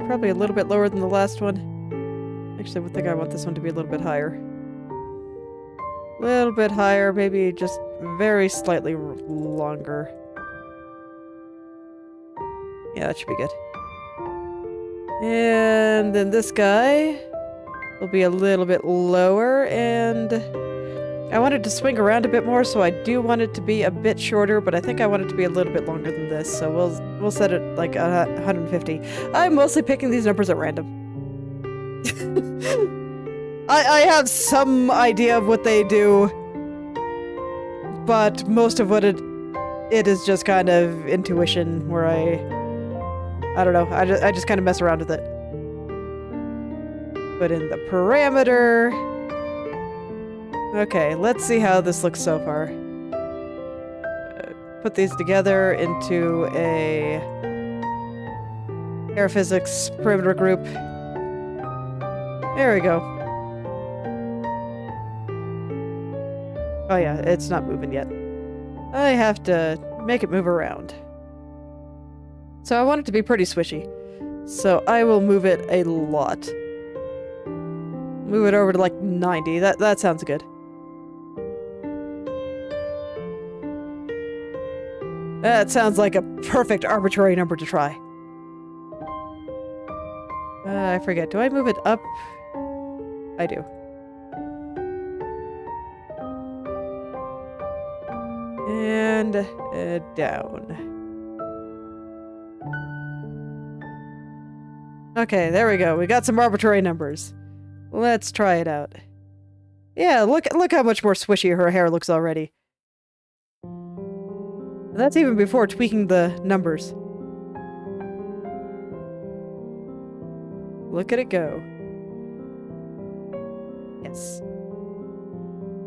probably a little bit lower than the last one. Actually, I think I want this one to be a little bit higher. A little bit higher, maybe just very slightly longer. Yeah, that should be good. And then this guy will be a little bit lower, and I wanted to swing around a bit more, so I do want it to be a bit shorter, but I think I want it to be a little bit longer than this, so we'll set it like 150. I'm mostly picking these numbers at random. I have some idea of what they do, but most of what it is just kind of intuition, where I don't know, I just kind of mess around with it. Put in the parameter. Okay, let's see how this looks so far. Put these together into a air physics perimeter group. There we go. Oh yeah, it's not moving yet. I have to make it move around. So I want it to be pretty swishy. So I will move it a lot. Move it over to like 90. That sounds good. That sounds like a perfect arbitrary number to try. I forget. Do I move it up? I do. And down. Okay, there we go. We got some arbitrary numbers. Let's try it out. Yeah, look how much more swishy her hair looks already. That's even before tweaking the numbers. Look at it go. Yes.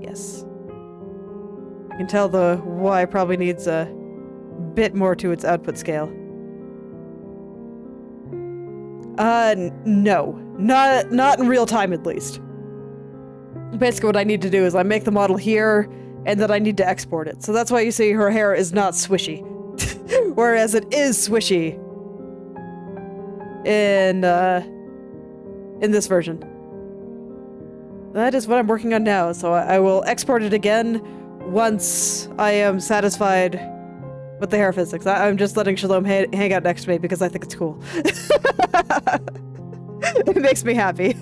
Yes. I can tell the Y probably needs a bit more to its output scale. No. Not in real time, at least. Basically what I need to do is I make the model here, and then I need to export it. So that's why you see her hair is not swishy. Whereas it is swishy in this version. That is what I'm working on now, so I will export it again once I am satisfied with the hair physics. I'm just letting Shalom hang out next to me because I think it's cool. It makes me happy.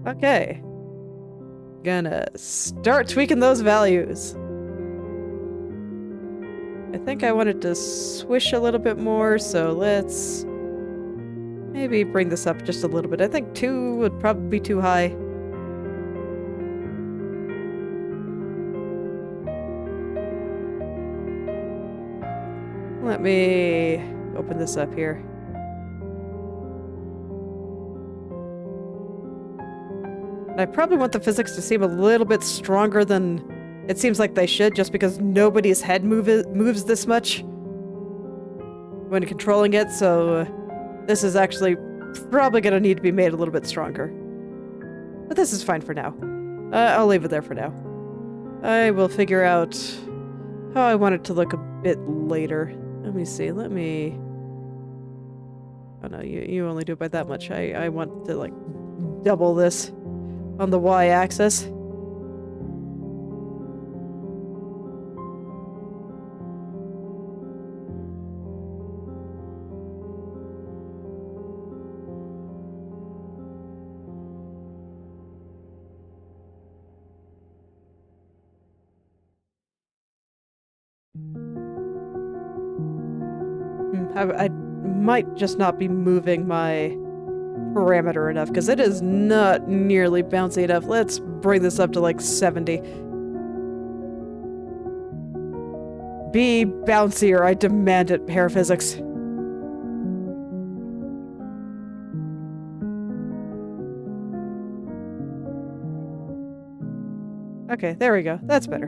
Okay. Gonna start tweaking those values. I think I wanted to swish a little bit more, so let's maybe bring this up just a little bit. I think 2 would probably be too high. Let me open this up here. I probably want the physics to seem a little bit stronger than it seems like they should, just because nobody's head moves this much when controlling it, so this is actually probably going to need to be made a little bit stronger. But this is fine for now. I'll leave it there for now. I will figure out how I want it to look a bit later. Let me see, oh no, you only do it by that much. I want to, like, double this on the y-axis. I might just not be moving my parameter enough, because it is not nearly bouncy enough. Let's bring this up to like 70. Be bouncier, I demand it, hair physics. Okay, there we go. That's better.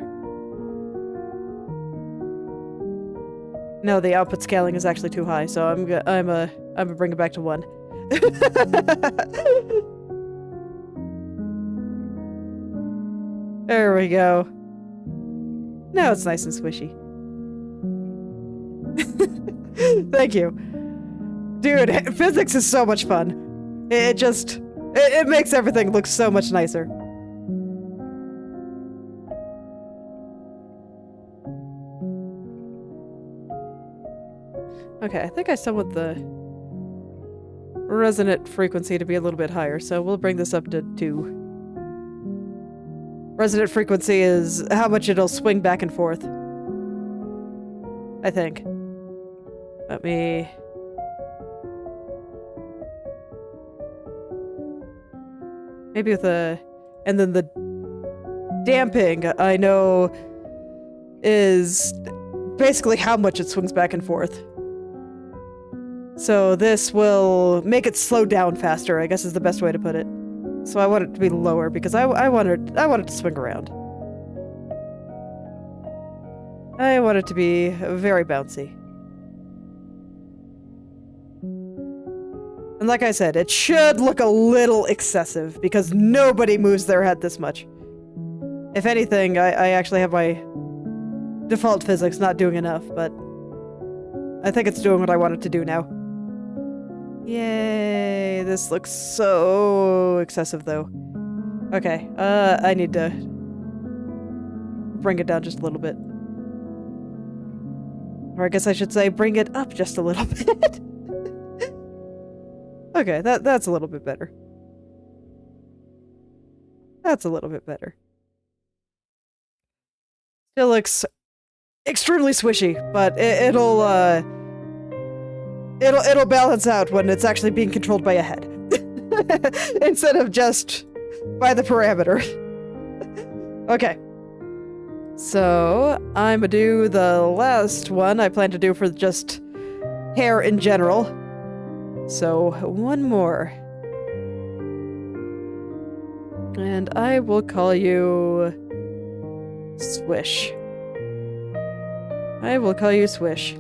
No, the output scaling is actually too high, so I'm gonna bring it back to 1. There we go. Now it's nice and swishy. Thank you. Dude, physics is so much fun. It makes everything look so much nicer. Okay, I think I still want the resonant frequency to be a little bit higher, so we'll bring this up to 2. Resonant frequency is how much it'll swing back and forth. I think. Let me... Maybe with a... And then the damping, I know, is basically how much it swings back and forth. So this will make it slow down faster, I guess is the best way to put it. So I want it to be lower because I want it to swing around. I want it to be very bouncy. And like I said, it should look a little excessive because nobody moves their head this much. If anything, I actually have my default physics not doing enough, but I think it's doing what I want it to do now. Yay, this looks so excessive though. Okay, I need to bring it down just a little bit. Or I guess I should say bring it up just a little bit. Okay, that's a little bit better. That's a little bit better. Still looks extremely swishy, but it'll balance out when it's actually being controlled by a head. Instead of just by the parameter. Okay. So, I'm gonna do the last one I plan to do for just hair in general. So, one more. And I will call you... Swish. I will call you Swish.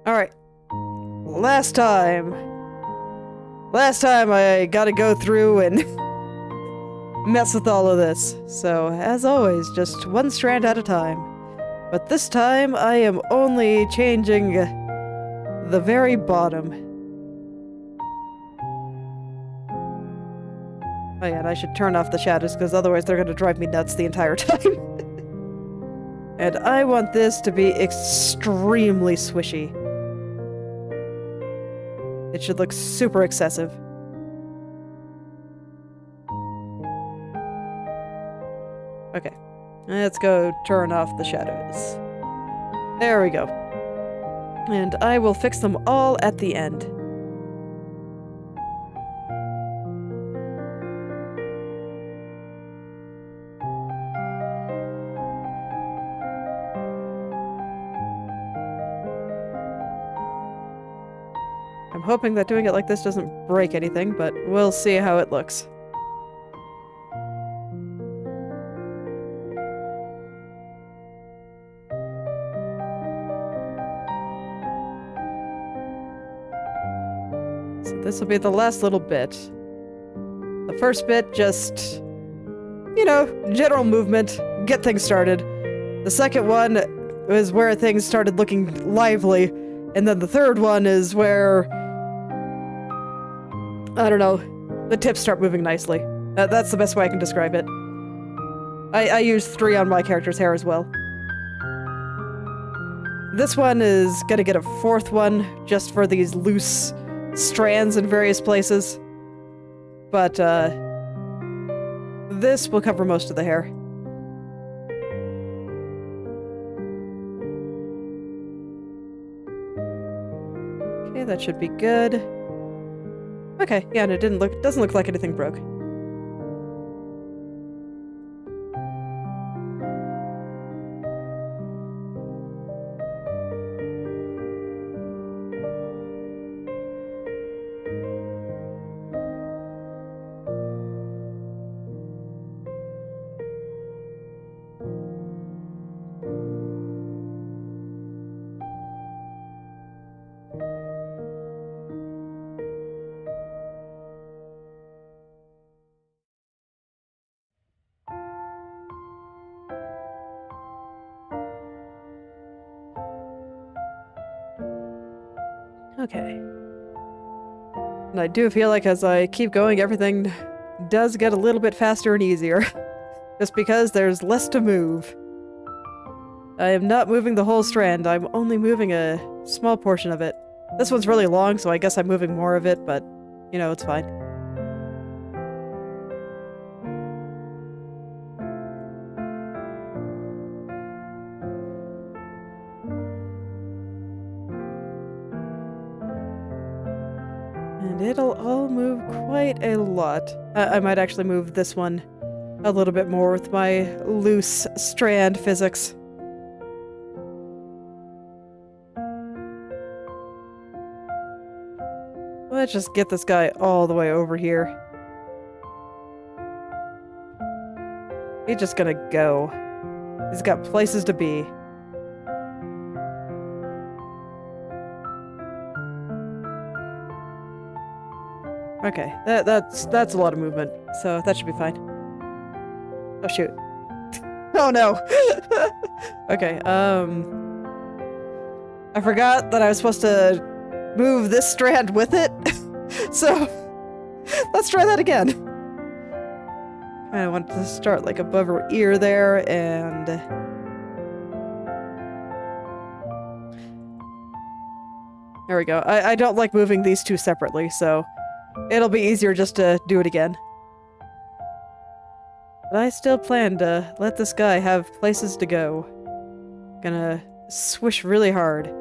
Alright. Last time I gotta go through and mess with all of this. So, as always, just one strand at a time. But this time, I am only changing the very bottom. Oh yeah, and I should turn off the shadows, because otherwise they're gonna drive me nuts the entire time. And I want this to be extremely swishy. It should look super excessive. Okay. Let's go turn off the shadows. There we go. And I will fix them all at the end. I'm hoping that doing it like this doesn't break anything, but we'll see how it looks. So this will be the last little bit. The first bit, just, you know, general movement, get things started. The second one is where things started looking lively, and then the third one is where, I don't know, the tips start moving nicely. That's the best way I can describe it. I use 3 on my character's hair as well. This one is gonna get a 4th one, just for these loose strands in various places. But, this will cover most of the hair. Okay, that should be good. Okay, yeah, and it doesn't look like anything broke. Okay. And I do feel like as I keep going, everything does get a little bit faster and easier. Just because there's less to move. I am not moving the whole strand, I'm only moving a small portion of it. This one's really long, so I guess I'm moving more of it, but, you know, it's fine. And it'll all move quite a lot. I might actually move this one a little bit more with my loose strand physics. Let's just get this guy all the way over here. He's just gonna go. He's got places to be. Okay, that's a lot of movement, so that should be fine. Oh shoot. Oh no! Okay, I forgot that I was supposed to move this strand with it, so let's try that again. I want to start like above her ear there, and there we go. I don't like moving these two separately, so it'll be easier just to do it again. But I still plan to let this guy have places to go. Gonna swish really hard.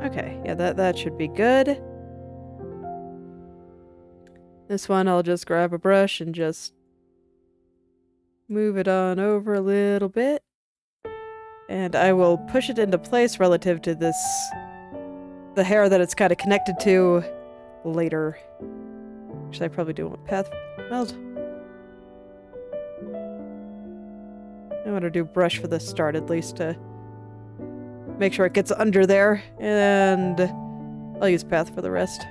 Okay, yeah, that should be good. This one, I'll just grab a brush and just move it on over a little bit. And I will push it into place relative to the hair that it's kind of connected to later. Actually, I probably do want path meld. I want to do brush for the start at least to make sure it gets under there, and I'll use path for the rest.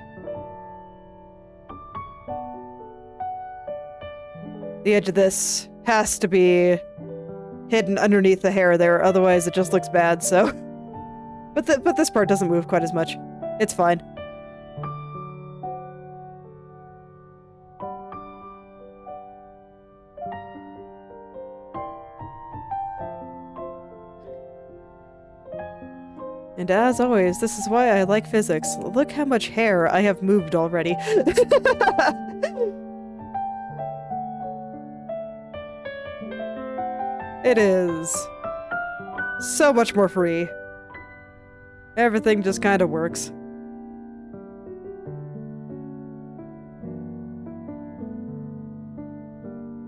The edge of this has to be hidden underneath the hair there, otherwise it just looks bad, so... But this part doesn't move quite as much. It's fine. And as always, this is why I like physics. Look how much hair I have moved already. It is so much more free. Everything just kind of works.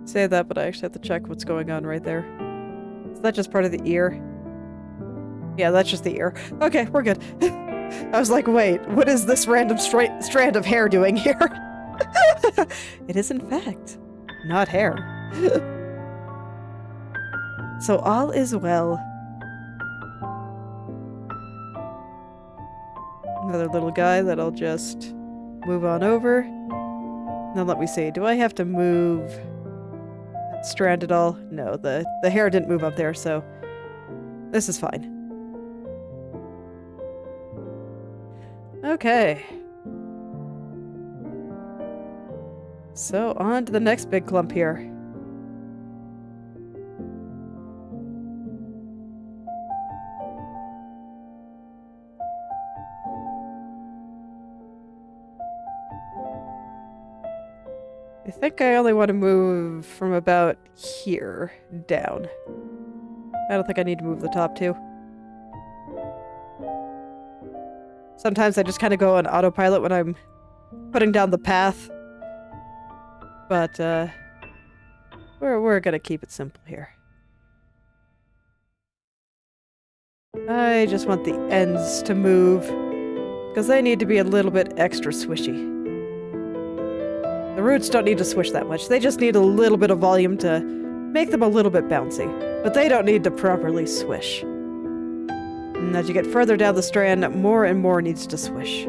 Say that, but I actually have to check what's going on right there. Is that just part of the ear? Yeah, that's just the ear. Okay, we're good. I was like, wait, what is this random strand of hair doing here? It is, in fact, not hair. So all is well. Another little guy that I'll just move on over. Now let me see. Do I have to move that strand at all? No, the hair didn't move up there, so this is fine. Okay. So on to the next big clump here. I think I only want to move from about here down. I don't think I need to move the top too. Sometimes I just kind of go on autopilot when I'm putting down the path. But, we're gonna keep it simple here. I just want the ends to move, because they need to be a little bit extra swishy. The roots don't need to swish that much. They just need a little bit of volume to make them a little bit bouncy. But they don't need to properly swish. And as you get further down the strand, more and more needs to swish.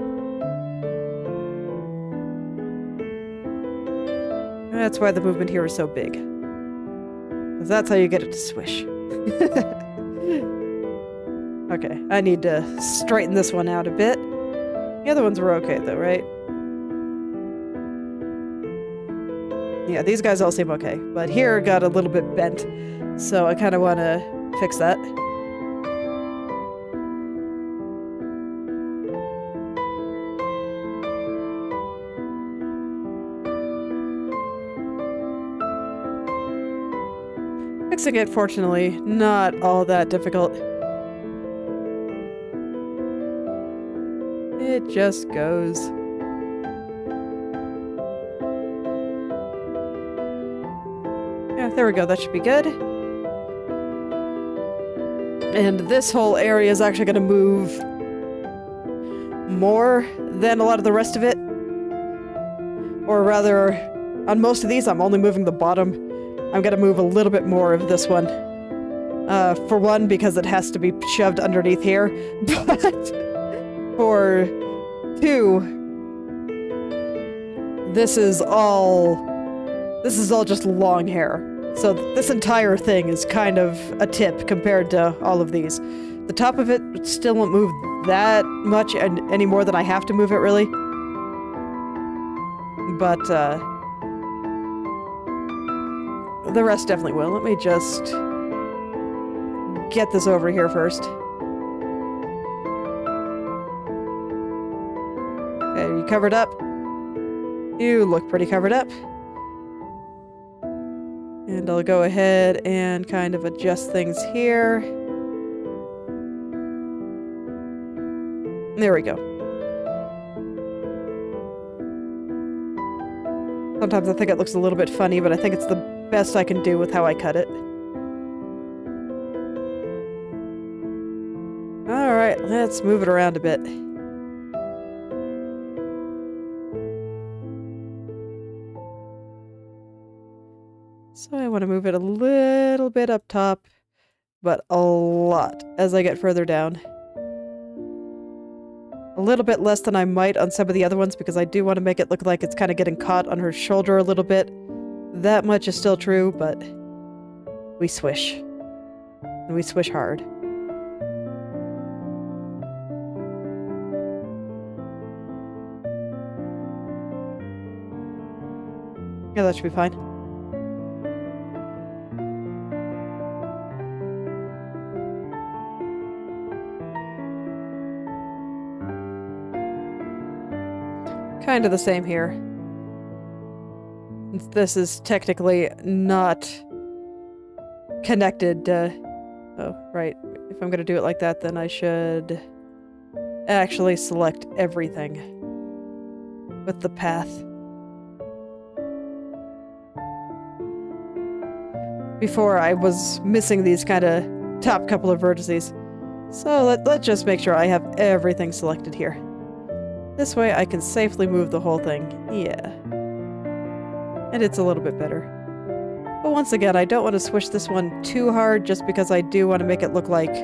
That's why the movement here is so big. Because that's how you get it to swish. Okay, I need to straighten this one out a bit. The other ones were okay though, right? Yeah, these guys all seem okay, but here got a little bit bent, so I kind of want to fix that. Fixing it, fortunately, not all that difficult. It just goes. Yeah, there we go, that should be good. And this whole area is actually going to move more than a lot of the rest of it. Or rather, on most of these, I'm only moving the bottom. I'm going to move a little bit more of this one. For one, because it has to be shoved underneath here. But for two, this is all just long hair. So this entire thing is kind of a tip compared to all of these. The top of it still won't move that much any more than I have to move it, really. But, the rest definitely will. Let me just get this over here first. Okay, are you covered up? You look pretty covered up. And I'll go ahead and kind of adjust things here. There we go. Sometimes I think it looks a little bit funny, but I think it's the best I can do with how I cut it. Alright, let's move it around a bit. So I want to move it a little bit up top, but a lot as I get further down. A little bit less than I might on some of the other ones because I do want to make it look like it's kind of getting caught on her shoulder a little bit. That much is still true, but we swish. And we swish hard. Yeah, that should be fine. Kind of the same here. This is technically not connected to... Oh, right. If I'm going to do it like that, then I should actually select everything with the path. Before, I was missing these kind of top couple of vertices. So let's just make sure I have everything selected here. This way I can safely move the whole thing. Yeah. And it's a little bit better. But once again, I don't want to swish this one too hard just because I do want to make it look like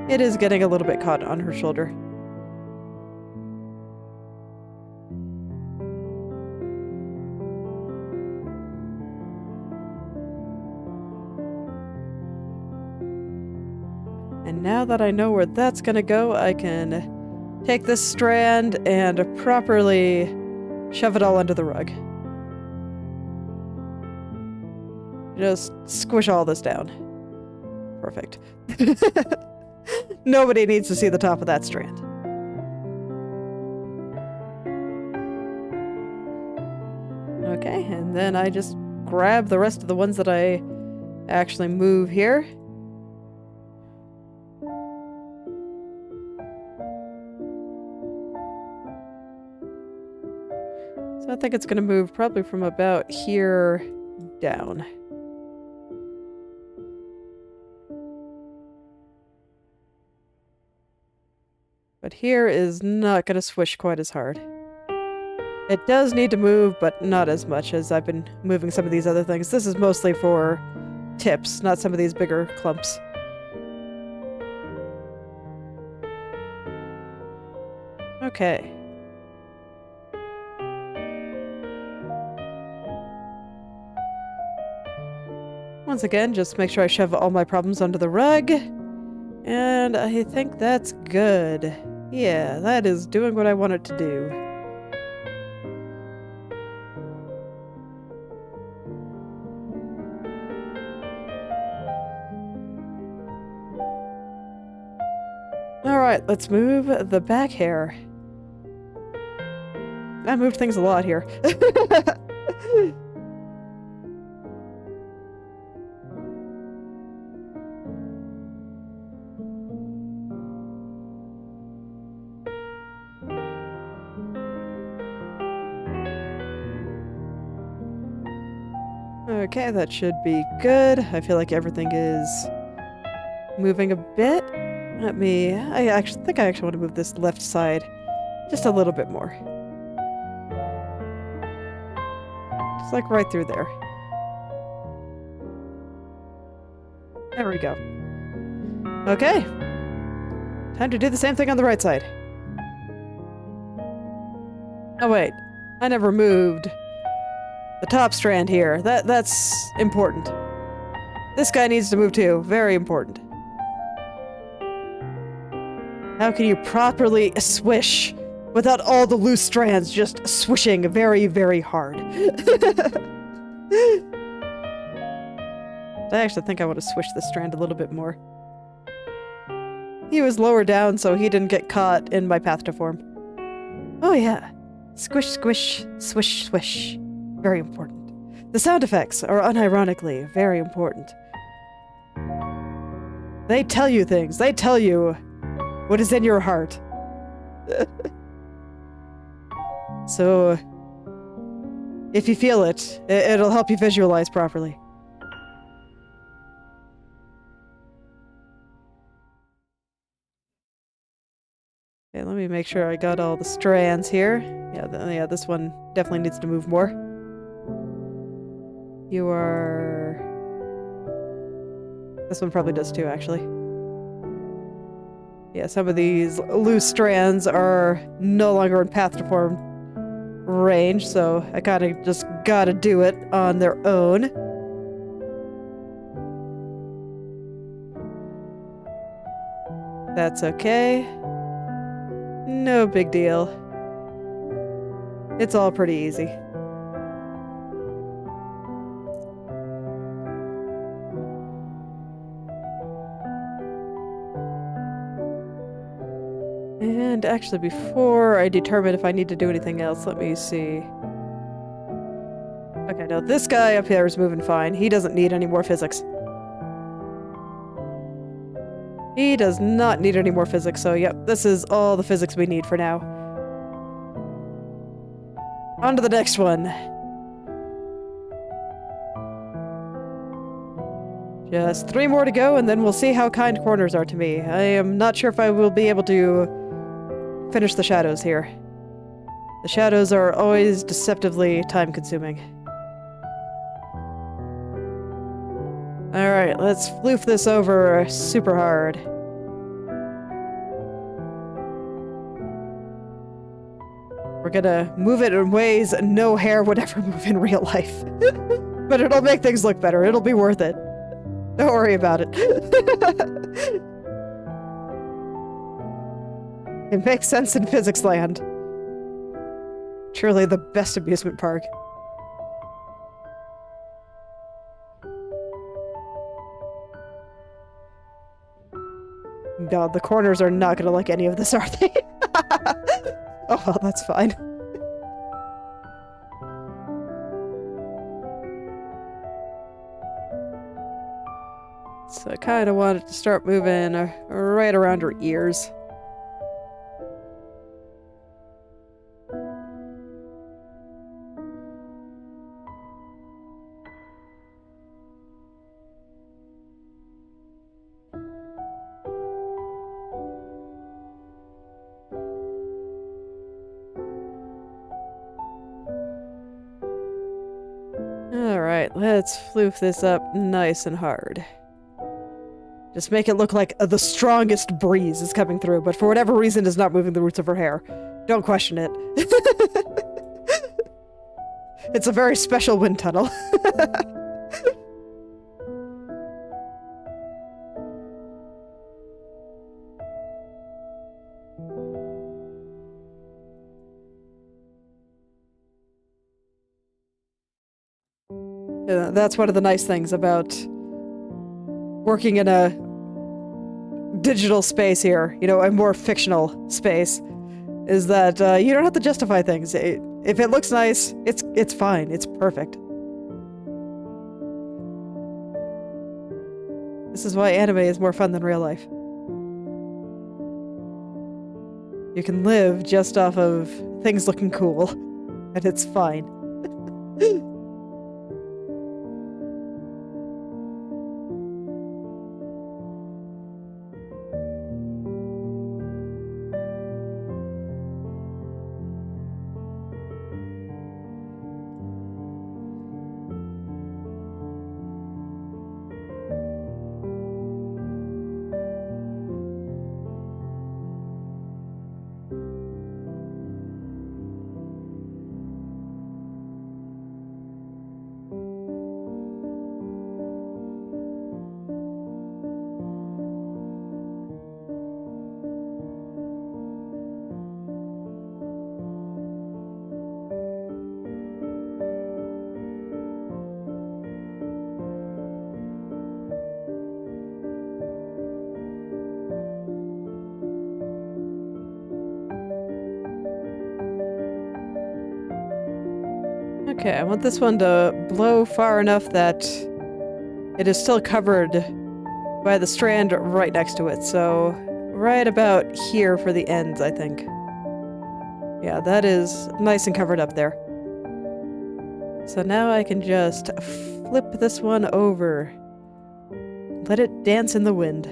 it is getting a little bit caught on her shoulder. now that I know where that's gonna go, I can take this strand and properly shove it all under the rug. Just squish all this down. Perfect. Nobody needs to see the top of that strand. Okay, and then I just grab the rest of the ones that I actually move here. So I think it's going to move probably from about here down. But here is not going to swish quite as hard. It does need to move, but not as much as I've been moving some of these other things. This is mostly for tips, not some of these bigger clumps. Okay. Once again, just make sure I shove all my problems under the rug. And I think that's good. Yeah, that is doing what I want it to do. Alright, let's move the back hair. I moved things a lot here. Okay, that should be good. I feel like everything is moving a bit. I actually think I want to move this left side just a little bit more. Just like right through there. There we go. Okay. Time to do the same thing on the right side. Oh wait, I never moved the top strand here. That's important. This guy needs to move too. Very important. How can you properly swish without all the loose strands just swishing very, very hard? I actually think I want to swish this strand a little bit more. He was lower down, so he didn't get caught in my path to form. Oh yeah. Squish, squish, swish, swish. Very important. The sound effects are unironically very important. They tell you things. They tell you what is in your heart. So, if you feel it, it'll help you visualize properly. Okay, let me make sure I got all the strands here. Yeah, this one definitely needs to move more. You are... This one probably does too, actually. Yeah, some of these loose strands are no longer in path to form range, so I kind of just gotta do it on their own. That's okay. No big deal. It's all pretty easy. And actually, before I determine if I need to do anything else, let me see. Okay, now this guy up here is moving fine. He doesn't need any more physics. He does not need any more physics, so yep, this is all the physics we need for now. On to the next one. Just 3 more to go, and then we'll see how kind corners are to me. I am not sure if I will be able to finish the shadows here. The shadows are always deceptively time-consuming. Alright, let's floof this over super hard. We're gonna move it in ways no hair would ever move in real life. But it'll make things look better. It'll be worth it. Don't worry about it. It makes sense in physics land. Truly the best amusement park. No, the corners are not gonna like any of this, are they? Oh well, that's fine. So I kind of wanted to start moving right around her ears. Alright, let's floof this up nice and hard. Just make it look like the strongest breeze is coming through, but for whatever reason is not moving the roots of her hair. Don't question it. It's a very special wind tunnel. That's one of the nice things about working in a digital space here, you know, a more fictional space, is that you don't have to justify things. If it looks nice, it's fine. It's perfect. This is why anime is more fun than real life. You can live just off of things looking cool, and it's fine. Okay, I want this one to blow far enough that it is still covered by the strand right next to it, so right about here for the ends, I think. Yeah, that is nice and covered up there. So now I can just flip this one over. Let it dance in the wind.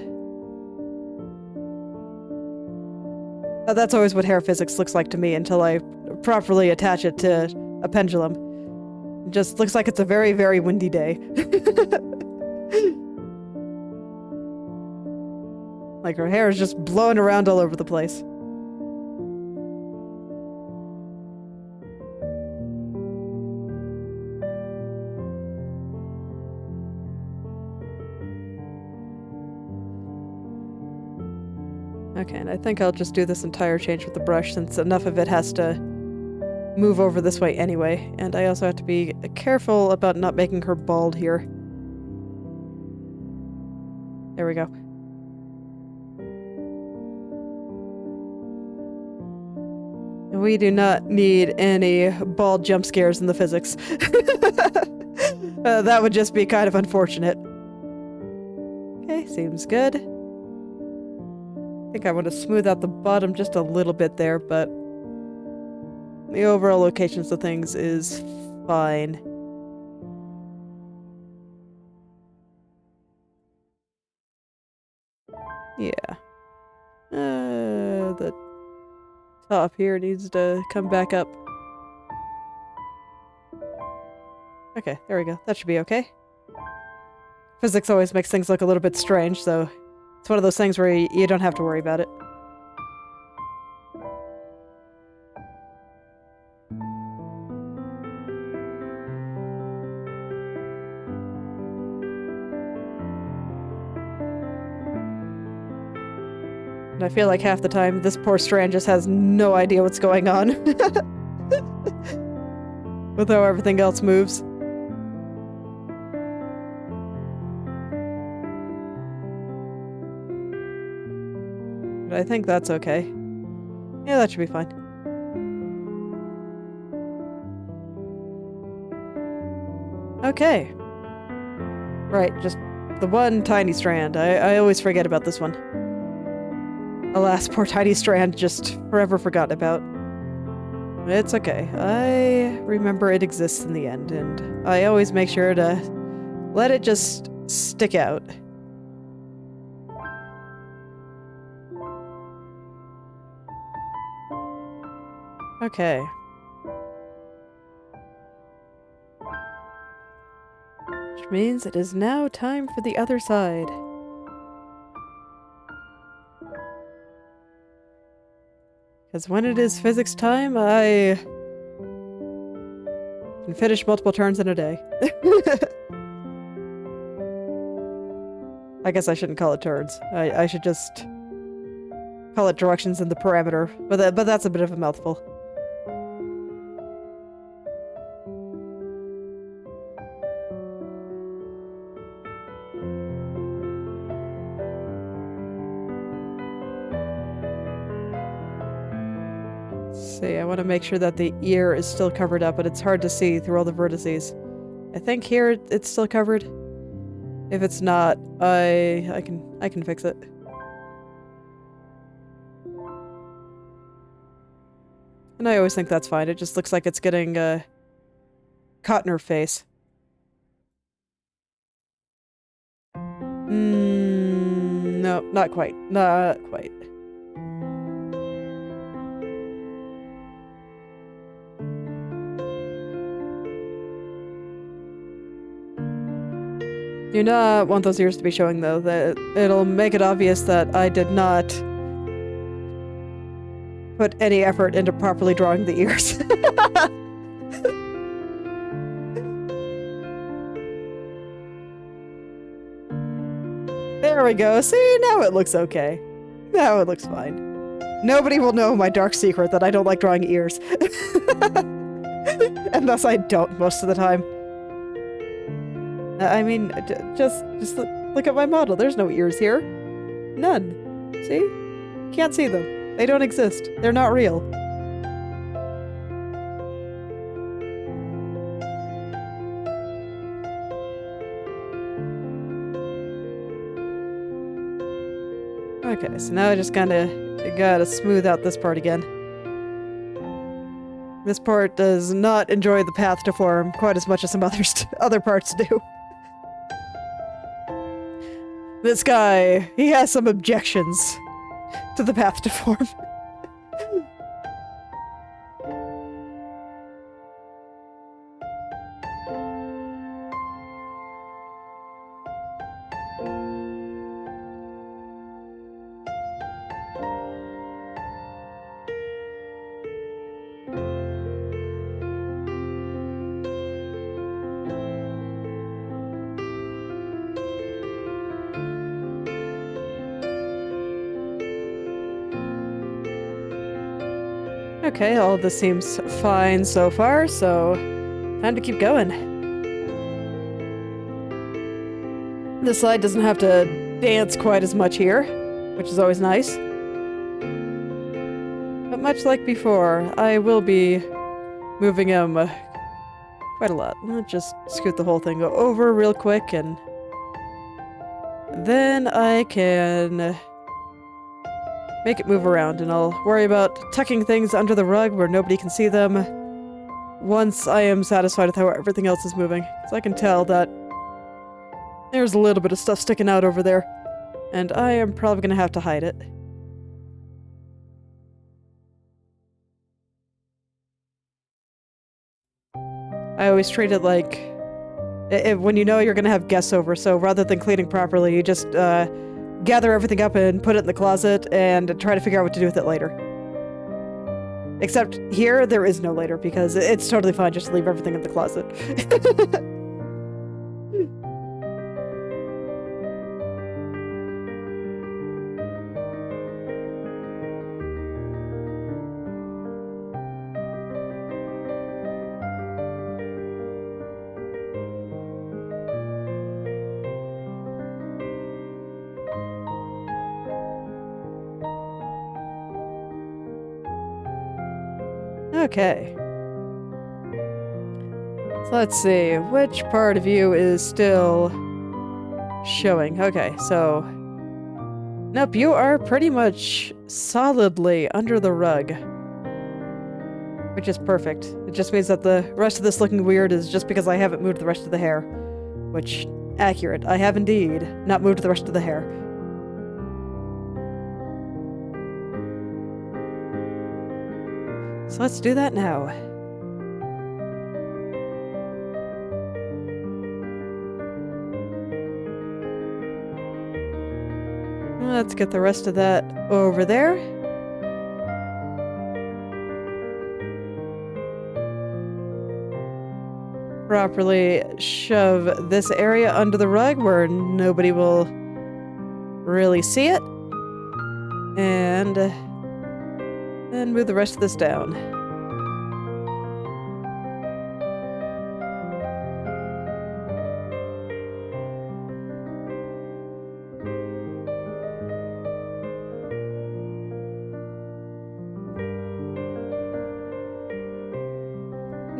That's always what hair physics looks like to me until I properly attach it to a pendulum. It just looks like it's a very, very windy day. Like her hair is just blowing around all over the place. Okay, and I think I'll just do this entire change with the brush since enough of it has to move over this way anyway. And I also have to be careful about not making her bald here. There we go. We do not need any bald jump scares in the physics. That would just be kind of unfortunate. Okay, seems good. I think I want to smooth out the bottom just a little bit there, but the overall locations of things is fine. Yeah. The top here needs to come back up. Okay, there we go. That should be okay. Physics always makes things look a little bit strange, so it's one of those things where you don't have to worry about it. And I feel like half the time this poor strand just has no idea what's going on. With how everything else moves. But I think that's okay. Yeah, that should be fine. Okay. Right, just the one tiny strand. I always forget about this one. Alas, poor tiny strand, just forever forgotten about. It's okay. I remember it exists in the end, and I always make sure to let it just stick out. Okay. Which means it is now time for the other side. Because when it is physics time, I can finish multiple turns in a day. I guess I shouldn't call it turns. I should just call it directions in the parameter. But that's a bit of a mouthful. See, I want to make sure that the ear is still covered up, but it's hard to see through all the vertices. I think here it's still covered. If it's not, I can fix it. And I always think that's fine. It just looks like it's getting caught in her face. No, not quite. Not quite. Do not want those ears to be showing, though. That it'll make it obvious that I did not put any effort into properly drawing the ears. There we go. See, now it looks okay. Now it looks fine. Nobody will know my dark secret that I don't like drawing ears. And thus I don't most of the time. I mean, just look at my model. There's no ears here. None. See? Can't see them. They don't exist. They're not real. Okay, so now I just kinda gotta smooth out this part again. This part does not enjoy the path to form quite as much as some other parts do. This guy, he has some objections to the path to form. Okay, all this seems fine so far, so time to keep going. This side doesn't have to dance quite as much here, which is always nice. But much like before, I will be moving him quite a lot. Let's just scoot the whole thing over real quick, and then I can make it move around, and I'll worry about tucking things under the rug where nobody can see them once I am satisfied with how everything else is moving. Because I can tell that there's a little bit of stuff sticking out over there, and I am probably going to have to hide it. I always treat it like when you know you're going to have guests over, so rather than cleaning properly, you just gather everything up and put it in the closet and try to figure out what to do with it later. Except here, there is no later, because it's totally fine just to leave everything in the closet. Okay. So let's see, which part of you is still showing? Okay, so... Nope, you are pretty much solidly under the rug. Which is perfect. It just means that the rest of this looking weird is just because I haven't moved the rest of the hair. Which, accurate. I have indeed not moved the rest of the hair. So let's do that now. Let's get the rest of that over there. Properly shove this area under the rug where nobody will really see it. And then move the rest of this down.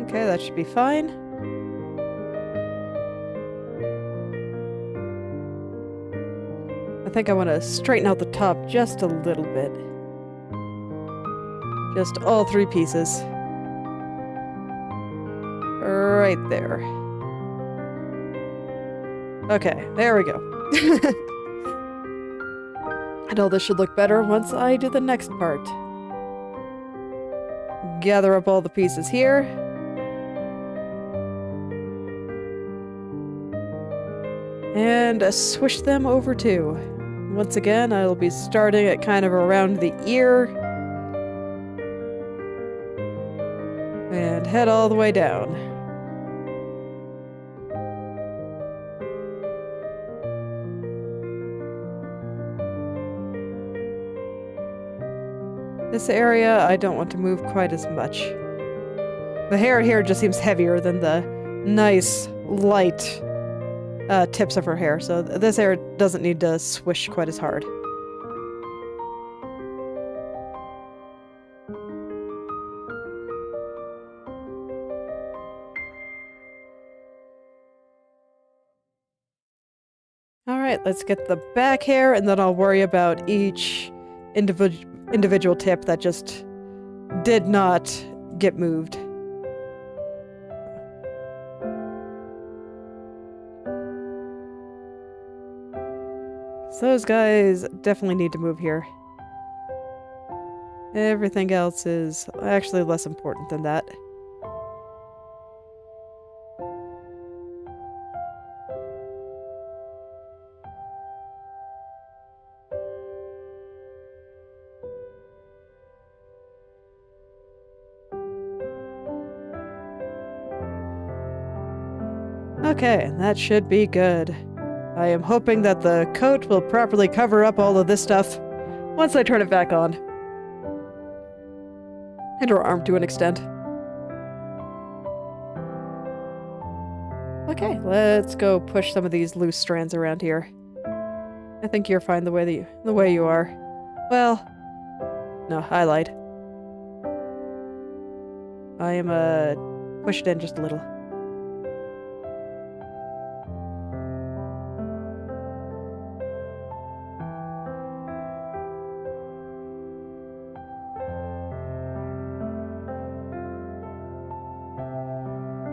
Okay, that should be fine. I think I want to straighten out the top just a little bit. Just all 3 pieces. Right there. Okay, there we go. I know this should look better once I do the next part. Gather up all the pieces here. And swish them over too. Once again, I'll be starting at kind of around the ear. And head all the way down. This area, I don't want to move quite as much. The hair here just seems heavier than the nice, light tips of her hair, so this area doesn't need to swish quite as hard. Alright, let's get the back hair, and then I'll worry about each individual tip that just did not get moved. So those guys definitely need to move here. Everything else is actually less important than that. Okay, that should be good. I am hoping that the coat will properly cover up all of this stuff once I turn it back on. And her arm to an extent. Okay, let's go push some of these loose strands around here. I think you're fine the way you are. Well, no, I lied. I am push it in just a little.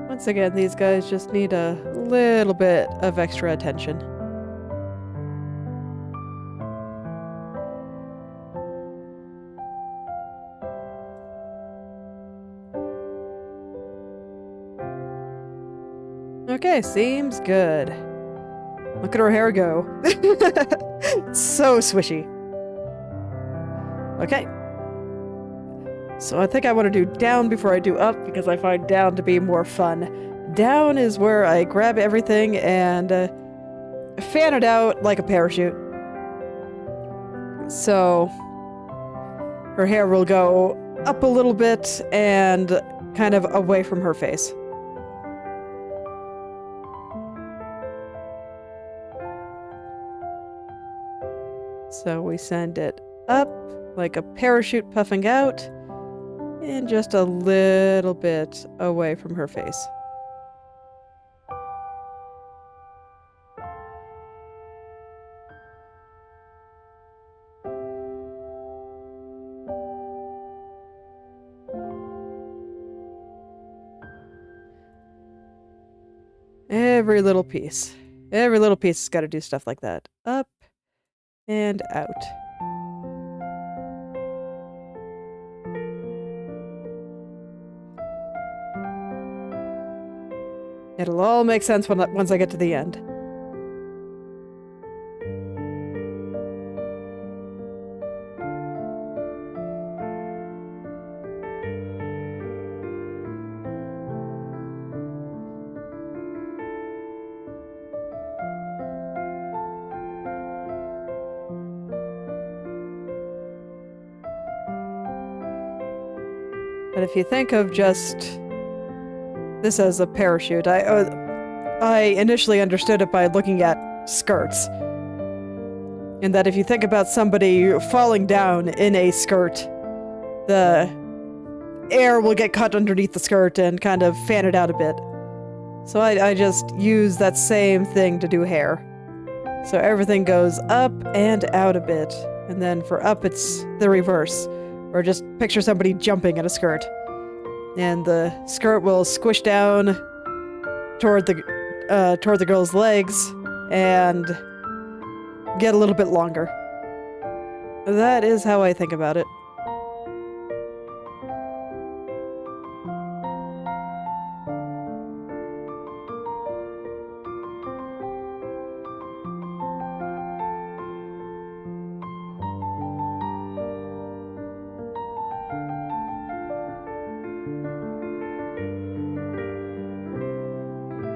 Once again, these guys just need a little bit of extra attention. Okay, seems good. Look at her hair go. It's so swishy. Okay. So I think I want to do down before I do up, because I find down to be more fun. Down is where I grab everything and fan it out like a parachute. So her hair will go up a little bit and kind of away from her face. So we send it up like a parachute puffing out. And just a little bit away from her face. Every little piece. Every little piece has got to do stuff like that. Up and out. It'll all make sense once I get to the end. But if you think of just this as a parachute, I initially understood it by looking at skirts. And that if you think about somebody falling down in a skirt, the air will get caught underneath the skirt and kind of fan it out a bit. So I just use that same thing to do hair. So everything goes up and out a bit. And then for up, it's the reverse. Or just picture somebody jumping in a skirt. And the skirt will squish down toward the girl's legs and get a little bit longer. That is how I think about it.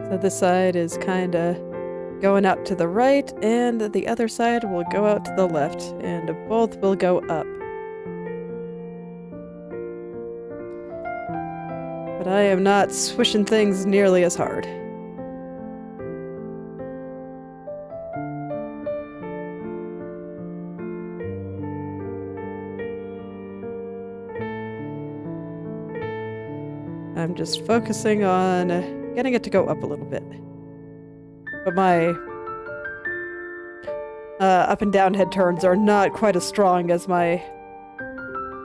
So this side is kind of going out to the right, and the other side will go out to the left, and both will go up. But I am not swishing things nearly as hard. I'm just focusing on getting it to go up a little bit. But my up and down head turns are not quite as strong as my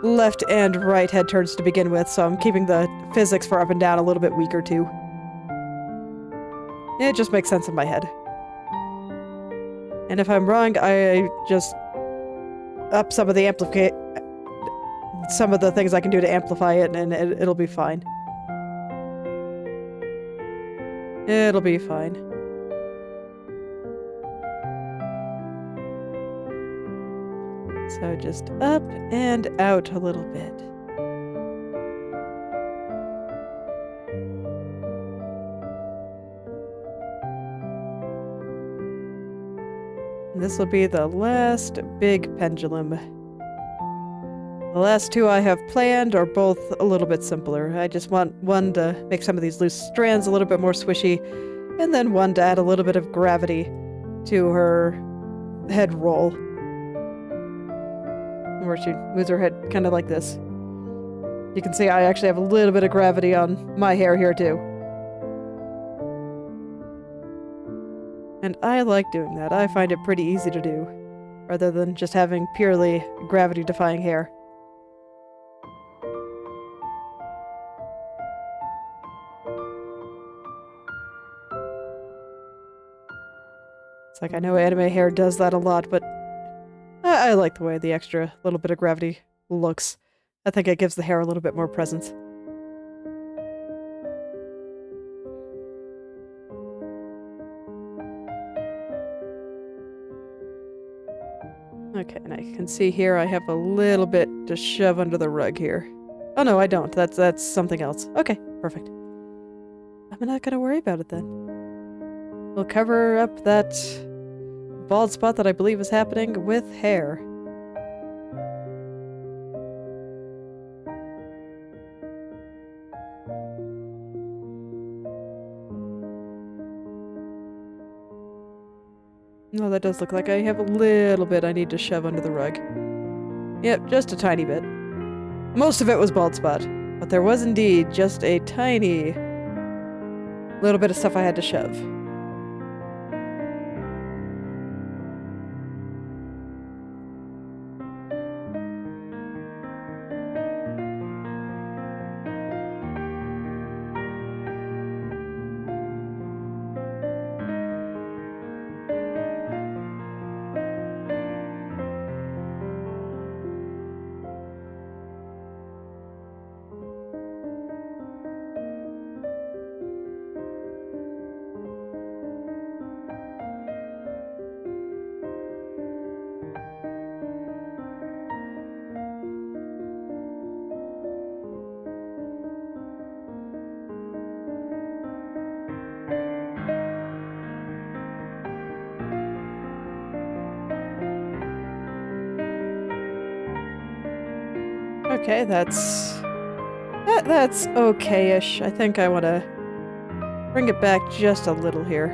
left and right head turns to begin with, so I'm keeping the physics for up and down a little bit weaker too. It just makes sense in my head. And if I'm wrong, I just up some of the some of the things I can do to amplify it, and it'll be fine. It'll be fine. So just up and out a little bit. And this will be the last big pendulum. The last two I have planned are both a little bit simpler. I just want one to make some of these loose strands a little bit more swishy, and then one to add a little bit of gravity to her head roll. Where she moves her head kind of like this. You can see I actually have a little bit of gravity on my hair here too. And I like doing that. I find it pretty easy to do, rather than just having purely gravity-defying hair. It's like, I know anime hair does that a lot, but I like the way the extra little bit of gravity looks. I think it gives the hair a little bit more presence. Okay, now you can see here I have a little bit to shove under the rug here. Oh no, I don't. That's something else. Okay, perfect. I'm not gonna worry about it then. We'll cover up that bald spot that I believe is happening with hair. No, that does look like I have a little bit I need to shove under the rug. Yep, just a tiny bit. Most of it was bald spot. But there was indeed just a tiny little bit of stuff I had to shove. Okay, that's okay-ish. I think I want to bring it back just a little here.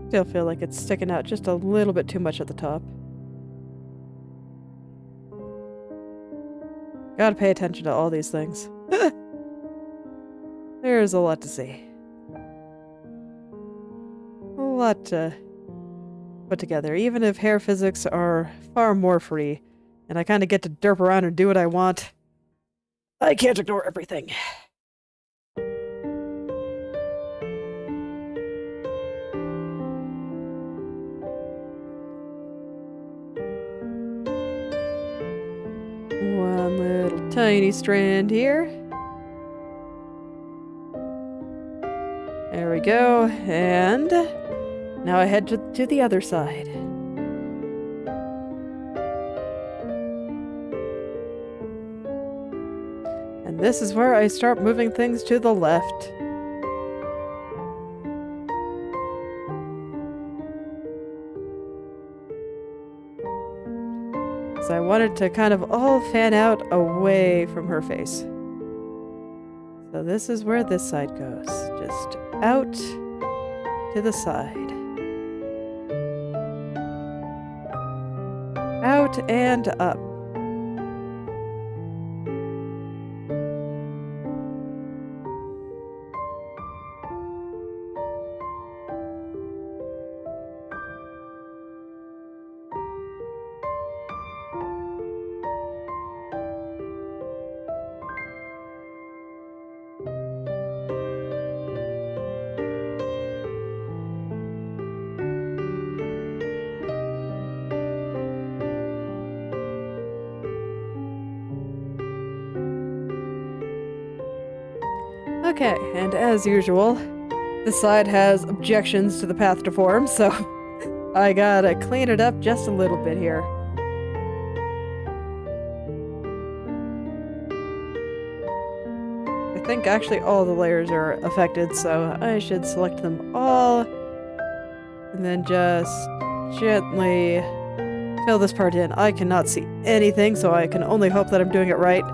Still feel like it's sticking out just a little bit too much at the top. Gotta pay attention to all these things. There's a lot to see. A lot to put together, even if hair physics are far more free, and I kind of get to derp around and do what I want. I can't ignore everything. One little tiny strand here. There we go, and now I head to the other side. And this is where I start moving things to the left. So I wanted to kind of all fan out away from her face. So this is where this side goes. Just out to the side. Out and up. Okay, and as usual, this side has objections to the path to form, so I gotta clean it up just a little bit here. I think actually all the layers are affected, so I should select them all, and then just gently fill this part in. I cannot see anything, so I can only hope that I'm doing it right.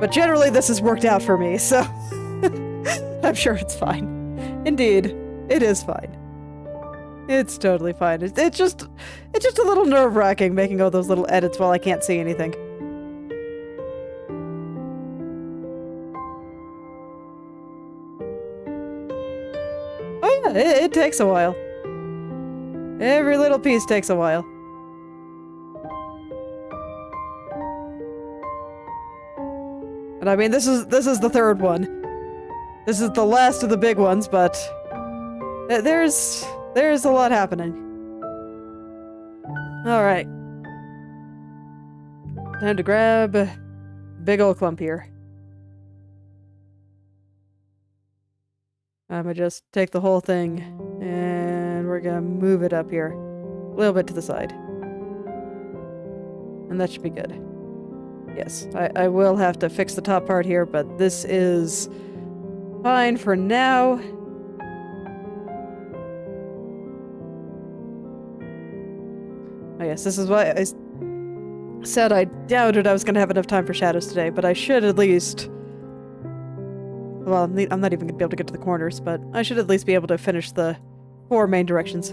But generally this has worked out for me, so I'm sure it's fine. Indeed, it is fine. It's totally fine. It's just a little nerve-wracking making all those little edits while I can't see anything. Oh yeah, it takes a while. Every little piece takes a while. And I mean, this is the third one. This is the last of the big ones, but there's a lot happening. All right, time to grab a big old clump here. I'm gonna just take the whole thing, and we're gonna move it up here, a little bit to the side, and that should be good. Yes, I will have to fix the top part here, but this is fine for now. Oh yes, this is why I said I doubted I was going to have enough time for shadows today, but I should at least... Well, I'm not even going to be able to get to the corners, but I should at least be able to finish the 4 main directions.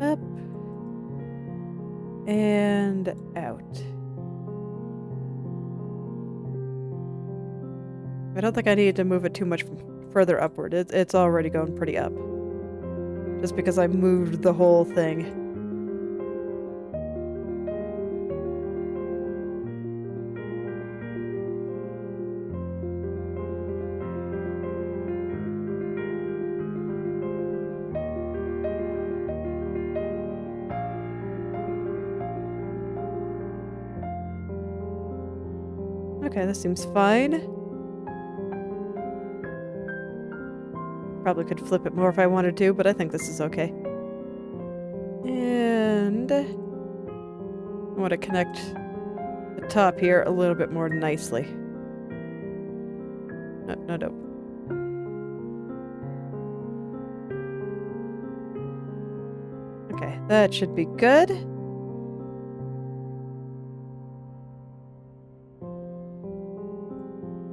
Up. And out. I don't think I need to move it too much further upward. It's already going pretty up. Just because I moved the whole thing. Okay, this seems fine. Probably could flip it more if I wanted to, but I think this is okay. And I want to connect the top here a little bit more nicely. No. Okay, that should be good.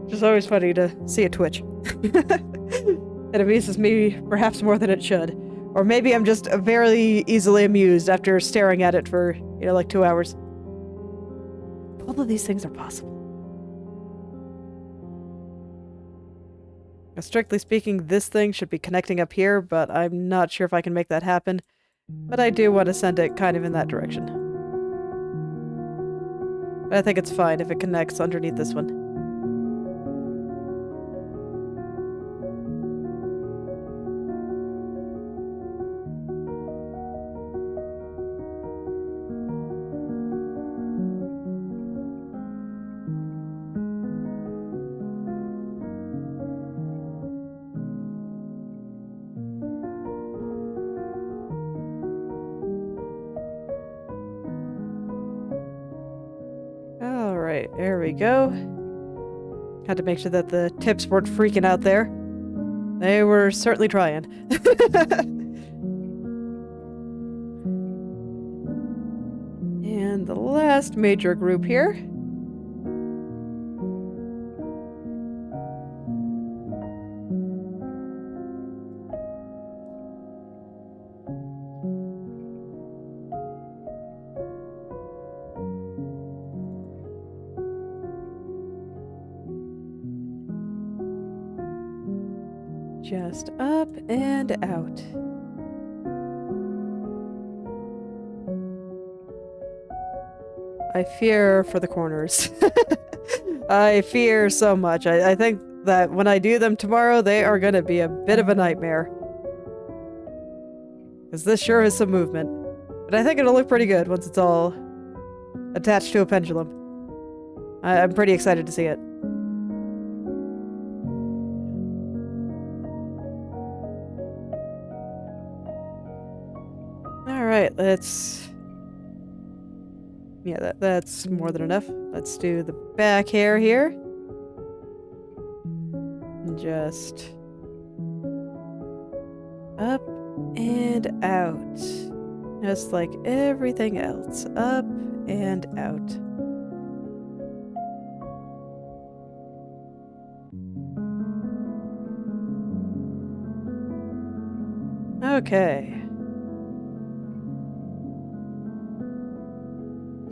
It's always funny to see it twitch. It amuses me perhaps more than it should. Or maybe I'm just very easily amused after staring at it for, like 2 hours. All of these things are possible. Now, strictly speaking, this thing should be connecting up here, but I'm not sure if I can make that happen. But I do want to send it kind of in that direction. But I think it's fine if it connects underneath this one. Alright, there we go. Had to make sure that the tips weren't freaking out there. They were certainly trying. And the last major group here. Just up and out. I fear for the corners. I fear so much. I think that when I do them tomorrow, they are going to be a bit of a nightmare. Because this sure is some movement. But I think it'll look pretty good once it's all attached to a pendulum. I'm pretty excited to see it. Alright, let's... Yeah, that's more than enough. Let's do the back hair here. Just... up and out. Just like everything else. Up and out. Okay.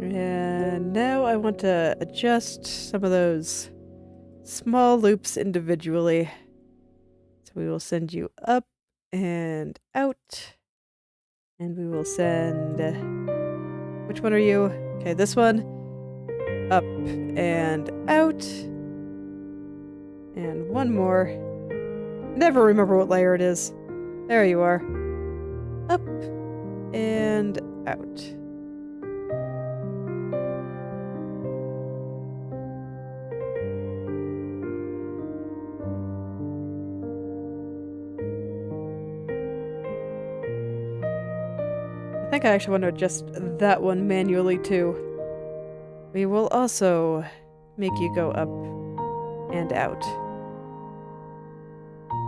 And now I want to adjust some of those small loops individually. So we will send you up and out. And we will send... which one are you? Okay, this one. Up and out. And one more. Never remember what layer it is. There you are. Up and out. I think I actually want to adjust that one manually too. We will also make you go up and out.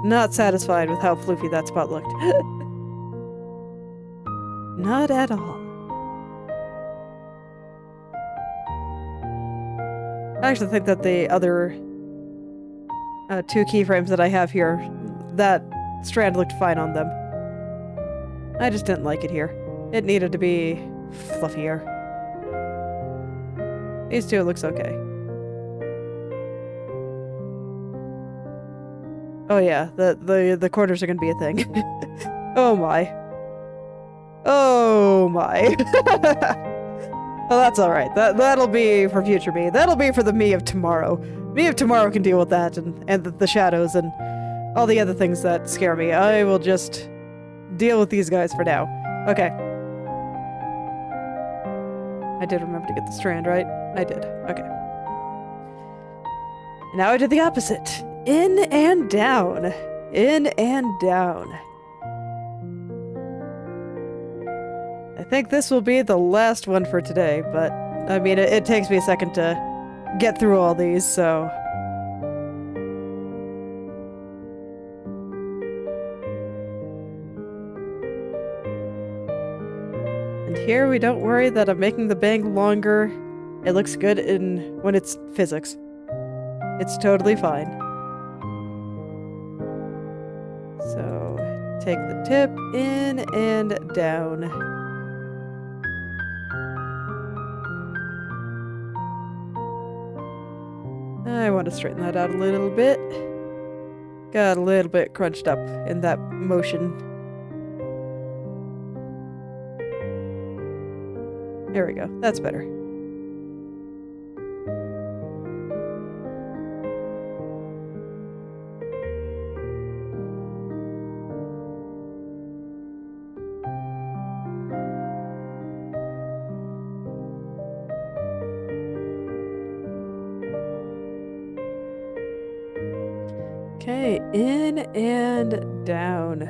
Not satisfied with how floofy that spot looked. Not at all. I actually think that the other two keyframes that I have here, that strand looked fine on them. I just didn't like it here. It needed to be fluffier. These two, it looks okay. Oh yeah, the corners are gonna be a thing. Oh my. Oh my. Well, that's alright. That'll be for future me. That'll be for the me of tomorrow. Me of tomorrow can deal with that and the shadows and all the other things that scare me. I will just deal with these guys for now. Okay. I did remember to get the strand, right? I did. Okay. Now I did the opposite. In and down. In and down. I think this will be the last one for today, but I mean, it takes me a second to get through all these, so... And here we don't worry that I'm making the bang longer. It looks good when it's physics. It's totally fine. So, take the tip in and down. I want to straighten that out a little bit. Got a little bit crunched up in that motion. There we go. That's better. Okay, in and down.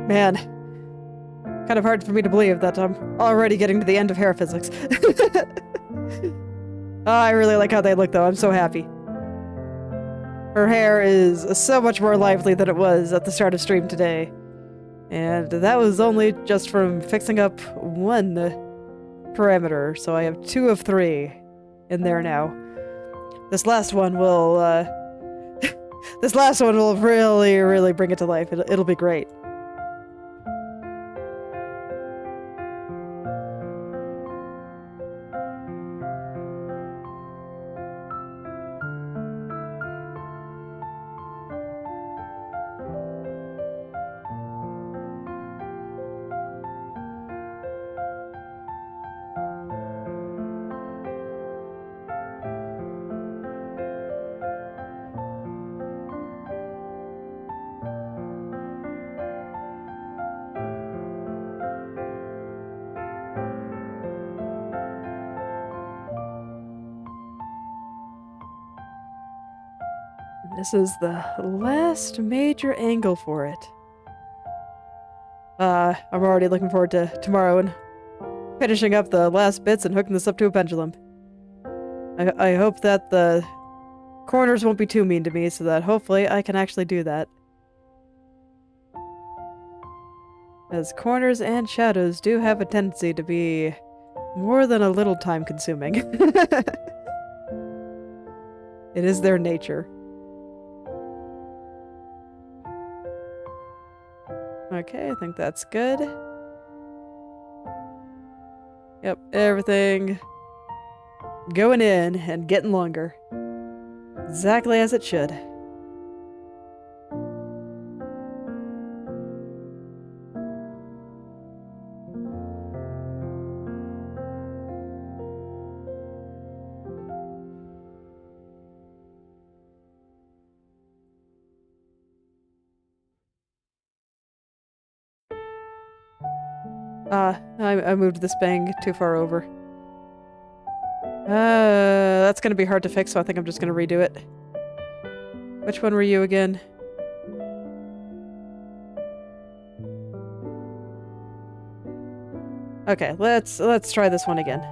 Man, kind of hard for me to believe that I'm already getting to the end of hair physics. Oh, I really like how they look, though. I'm so happy. Her hair is so much more lively than it was at the start of stream today. And that was only just from fixing up one parameter, so I have 2 of 3 in there now. This last one will, this last one will really, really bring it to life. It'll be great. This is the last major angle for it. I'm already looking forward to tomorrow and finishing up the last bits and hooking this up to a pendulum. I hope that the corners won't be too mean to me, so that hopefully I can actually do that. As corners and shadows do have a tendency to be more than a little time consuming. It is their nature. Okay, I think that's good. Yep, everything going in and getting longer. Exactly as it should. I moved this bang too far over. That's gonna be hard to fix, so I think I'm just gonna redo it. Which one were you again? Okay, let's try this one again.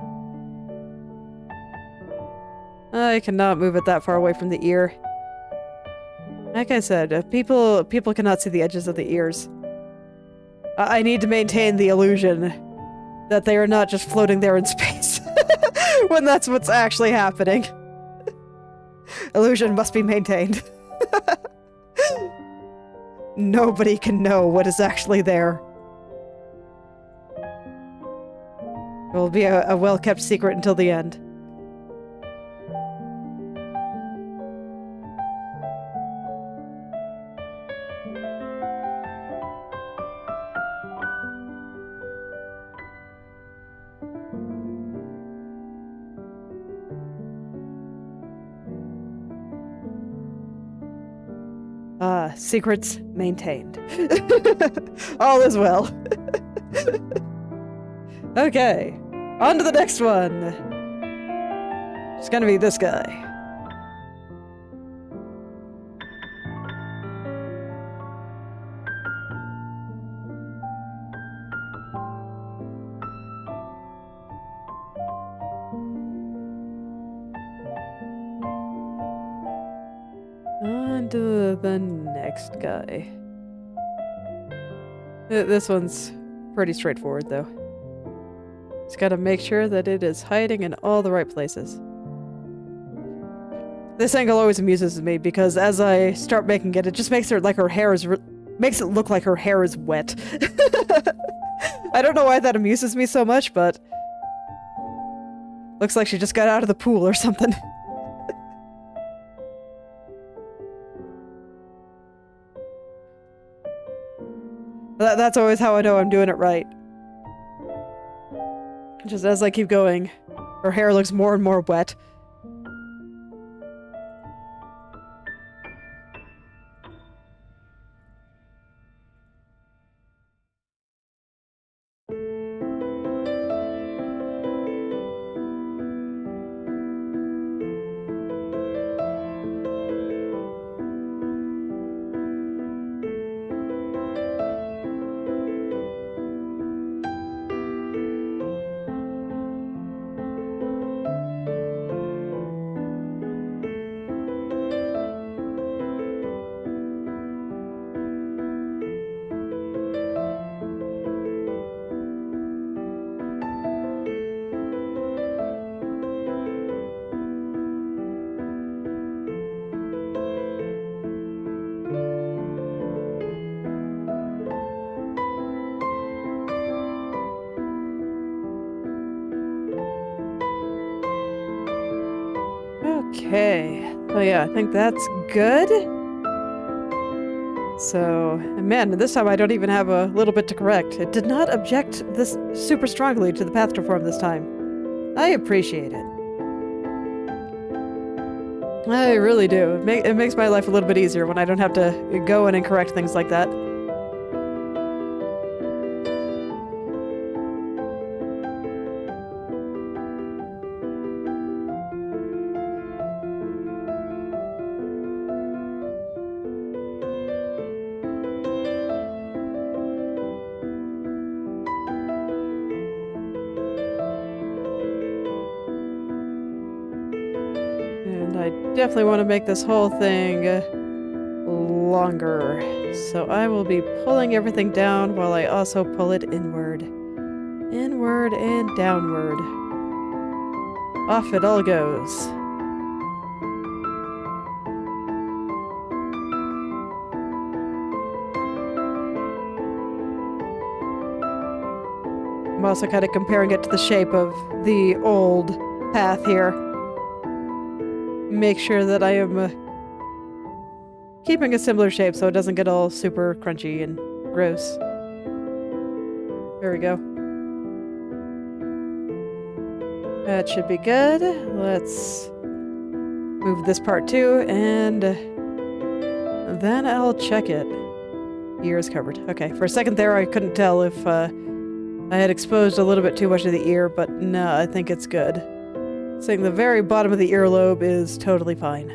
I cannot move it that far away from the ear. Like I said, people cannot see the edges of the ears. I need to maintain the illusion that they are not just floating there in space when that's what's actually happening. Illusion must be maintained. Nobody can know what is actually there. It will be a well-kept secret until the end. Secrets maintained. All is well. Okay, on to the next one. It's gonna be this guy. On to the next guy. This one's pretty straightforward, though. Just gotta make sure that it is hiding in all the right places. This angle always amuses me because as I start making it, it just makes it like her hair is makes it look like her hair is wet. I don't know why that amuses me so much, but looks like she just got out of the pool or something. That's always how I know I'm doing it right. Just as I keep going, her hair looks more and more wet. Okay. Oh yeah, I think that's good. So, man, this time I don't even have a little bit to correct. It did not object this super strongly to the path reform this time. I appreciate it. I really do. It makes my life a little bit easier when I don't have to go in and correct things like that. I definitely want to make this whole thing longer. So I will be pulling everything down while I also pull it inward. Inward and downward. Off it all goes. I'm also kind of comparing it to the shape of the old path here. Make sure that I am keeping a similar shape so it doesn't get all super crunchy and gross. There we go. That should be good. Let's move this part too, and then I'll check it. Ear is covered. Okay, for a second there I couldn't tell if I had exposed a little bit too much of the ear, but no, I think it's good. Saying the very bottom of the earlobe is totally fine.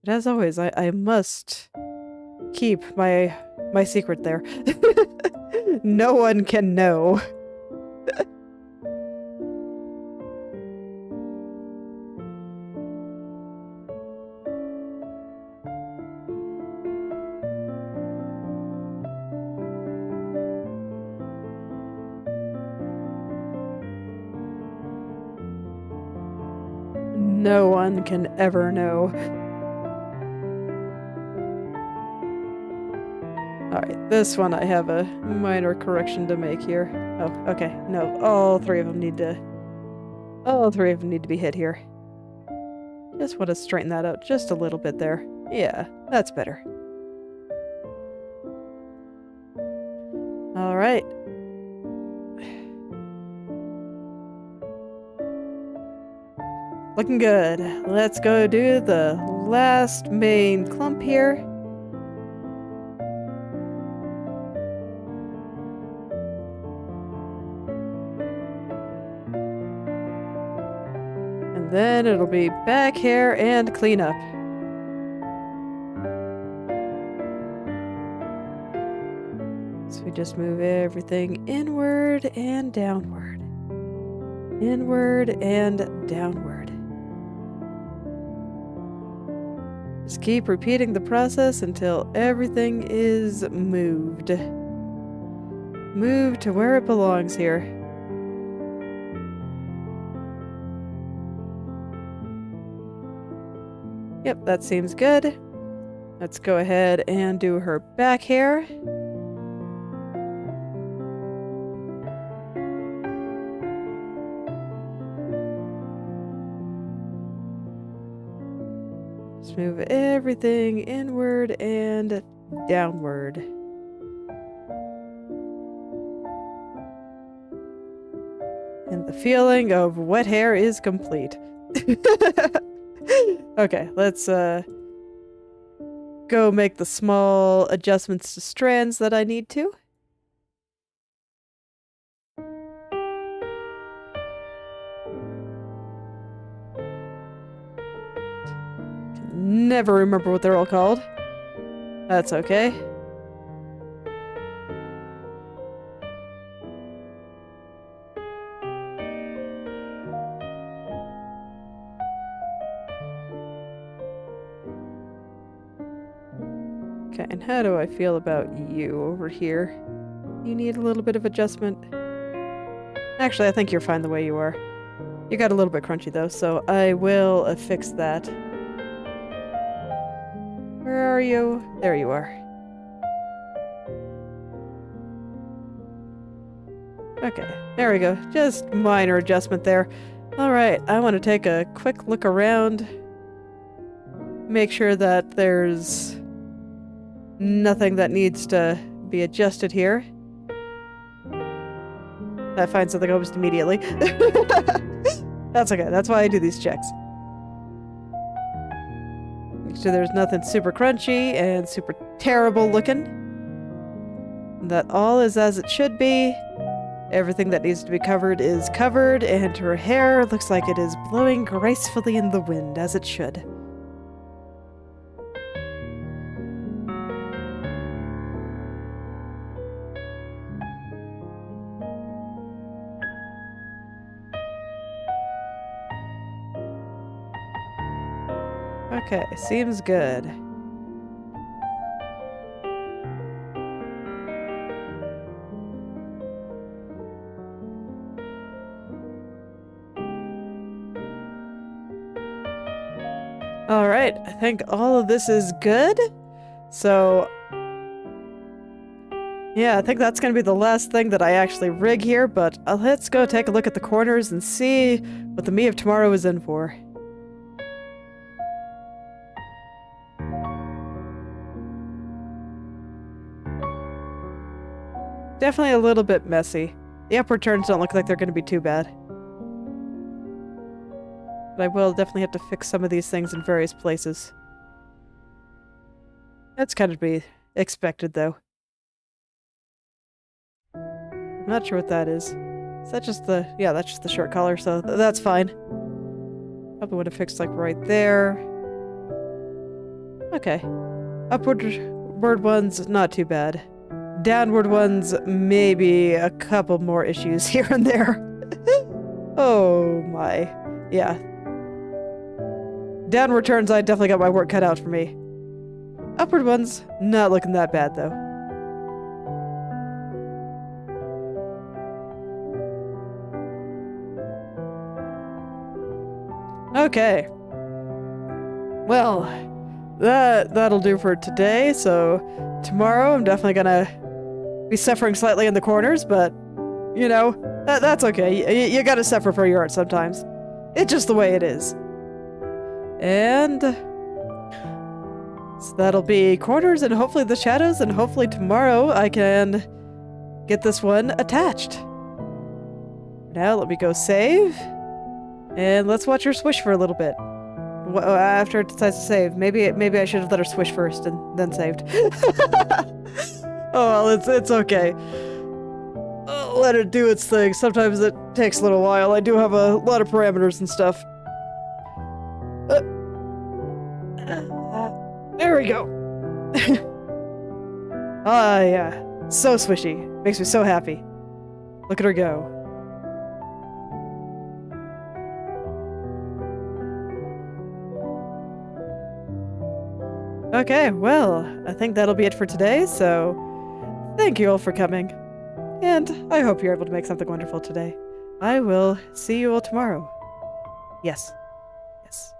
But as always, I must keep my secret there. No one can know. No one can ever know. Alright, this one I have a minor correction to make here. Oh, okay. No, all three of them need to be hit here. Just want to straighten that out just a little bit there. Yeah, that's better. Alright. Looking good. Let's go do the last main clump here. And then it'll be back hair and clean up. So we just move everything inward and downward. Inward and downward. Just keep repeating the process until everything is moved. Moved to where it belongs here. Yep, that seems good. Let's go ahead and do her back hair. Just move everything inward and downward. And the feeling of wet hair is complete. Okay, let's go make the small adjustments to strands that I need to. Never remember what they're all called. That's okay. Okay, and how do I feel about you over here? You need a little bit of adjustment. Actually, I think you're fine the way you are. You got a little bit crunchy though, so I will fix that. Where are you? There you are. Okay, there we go. Just minor adjustment there. Alright, I want to take a quick look around. Make sure that there's nothing that needs to be adjusted here. I find something almost immediately. That's okay, that's why I do these checks. Make sure there's nothing super crunchy and super terrible looking. That all is as it should be. Everything that needs to be covered is covered, and her hair looks like it is blowing gracefully in the wind, as it should. Okay, seems good. Alright, I think all of this is good. So, yeah, I think that's going to be the last thing that I actually rig here, but let's go take a look at the corners and see what the me of tomorrow is in for. Definitely a little bit messy. The upward turns don't look like they're going to be too bad. But I will definitely have to fix some of these things in various places. It's expected, though. I'm not sure what that is. Is that just the... Yeah, that's just the short collar, so that's fine. Probably would have fixed, like, right there. Okay. Upward ones, not too bad. Downward ones, maybe a couple more issues here and there. Oh my. Yeah. Downward turns, I definitely got my work cut out for me. Upward ones, not looking that bad, though. Okay. Well, that'll do for today, so tomorrow I'm definitely gonna be suffering slightly in the corners, but, you know, that's okay. You gotta suffer for your art sometimes. It's just the way it is. And so that'll be corners and hopefully the shadows, and hopefully tomorrow I can get this one attached. Now let me go save, and let's watch her swish for a little bit. After it decides to save. Maybe I should have let her swish first and then saved. Oh well, it's okay. I'll let it do its thing. Sometimes it takes a little while. I do have a lot of parameters and stuff. There we go. Ah, yeah. So swishy. Makes me so happy. Look at her go. Okay, well, I think that'll be it for today, so thank you all for coming. And I hope you're able to make something wonderful today. I will see you all tomorrow. Yes. Yes.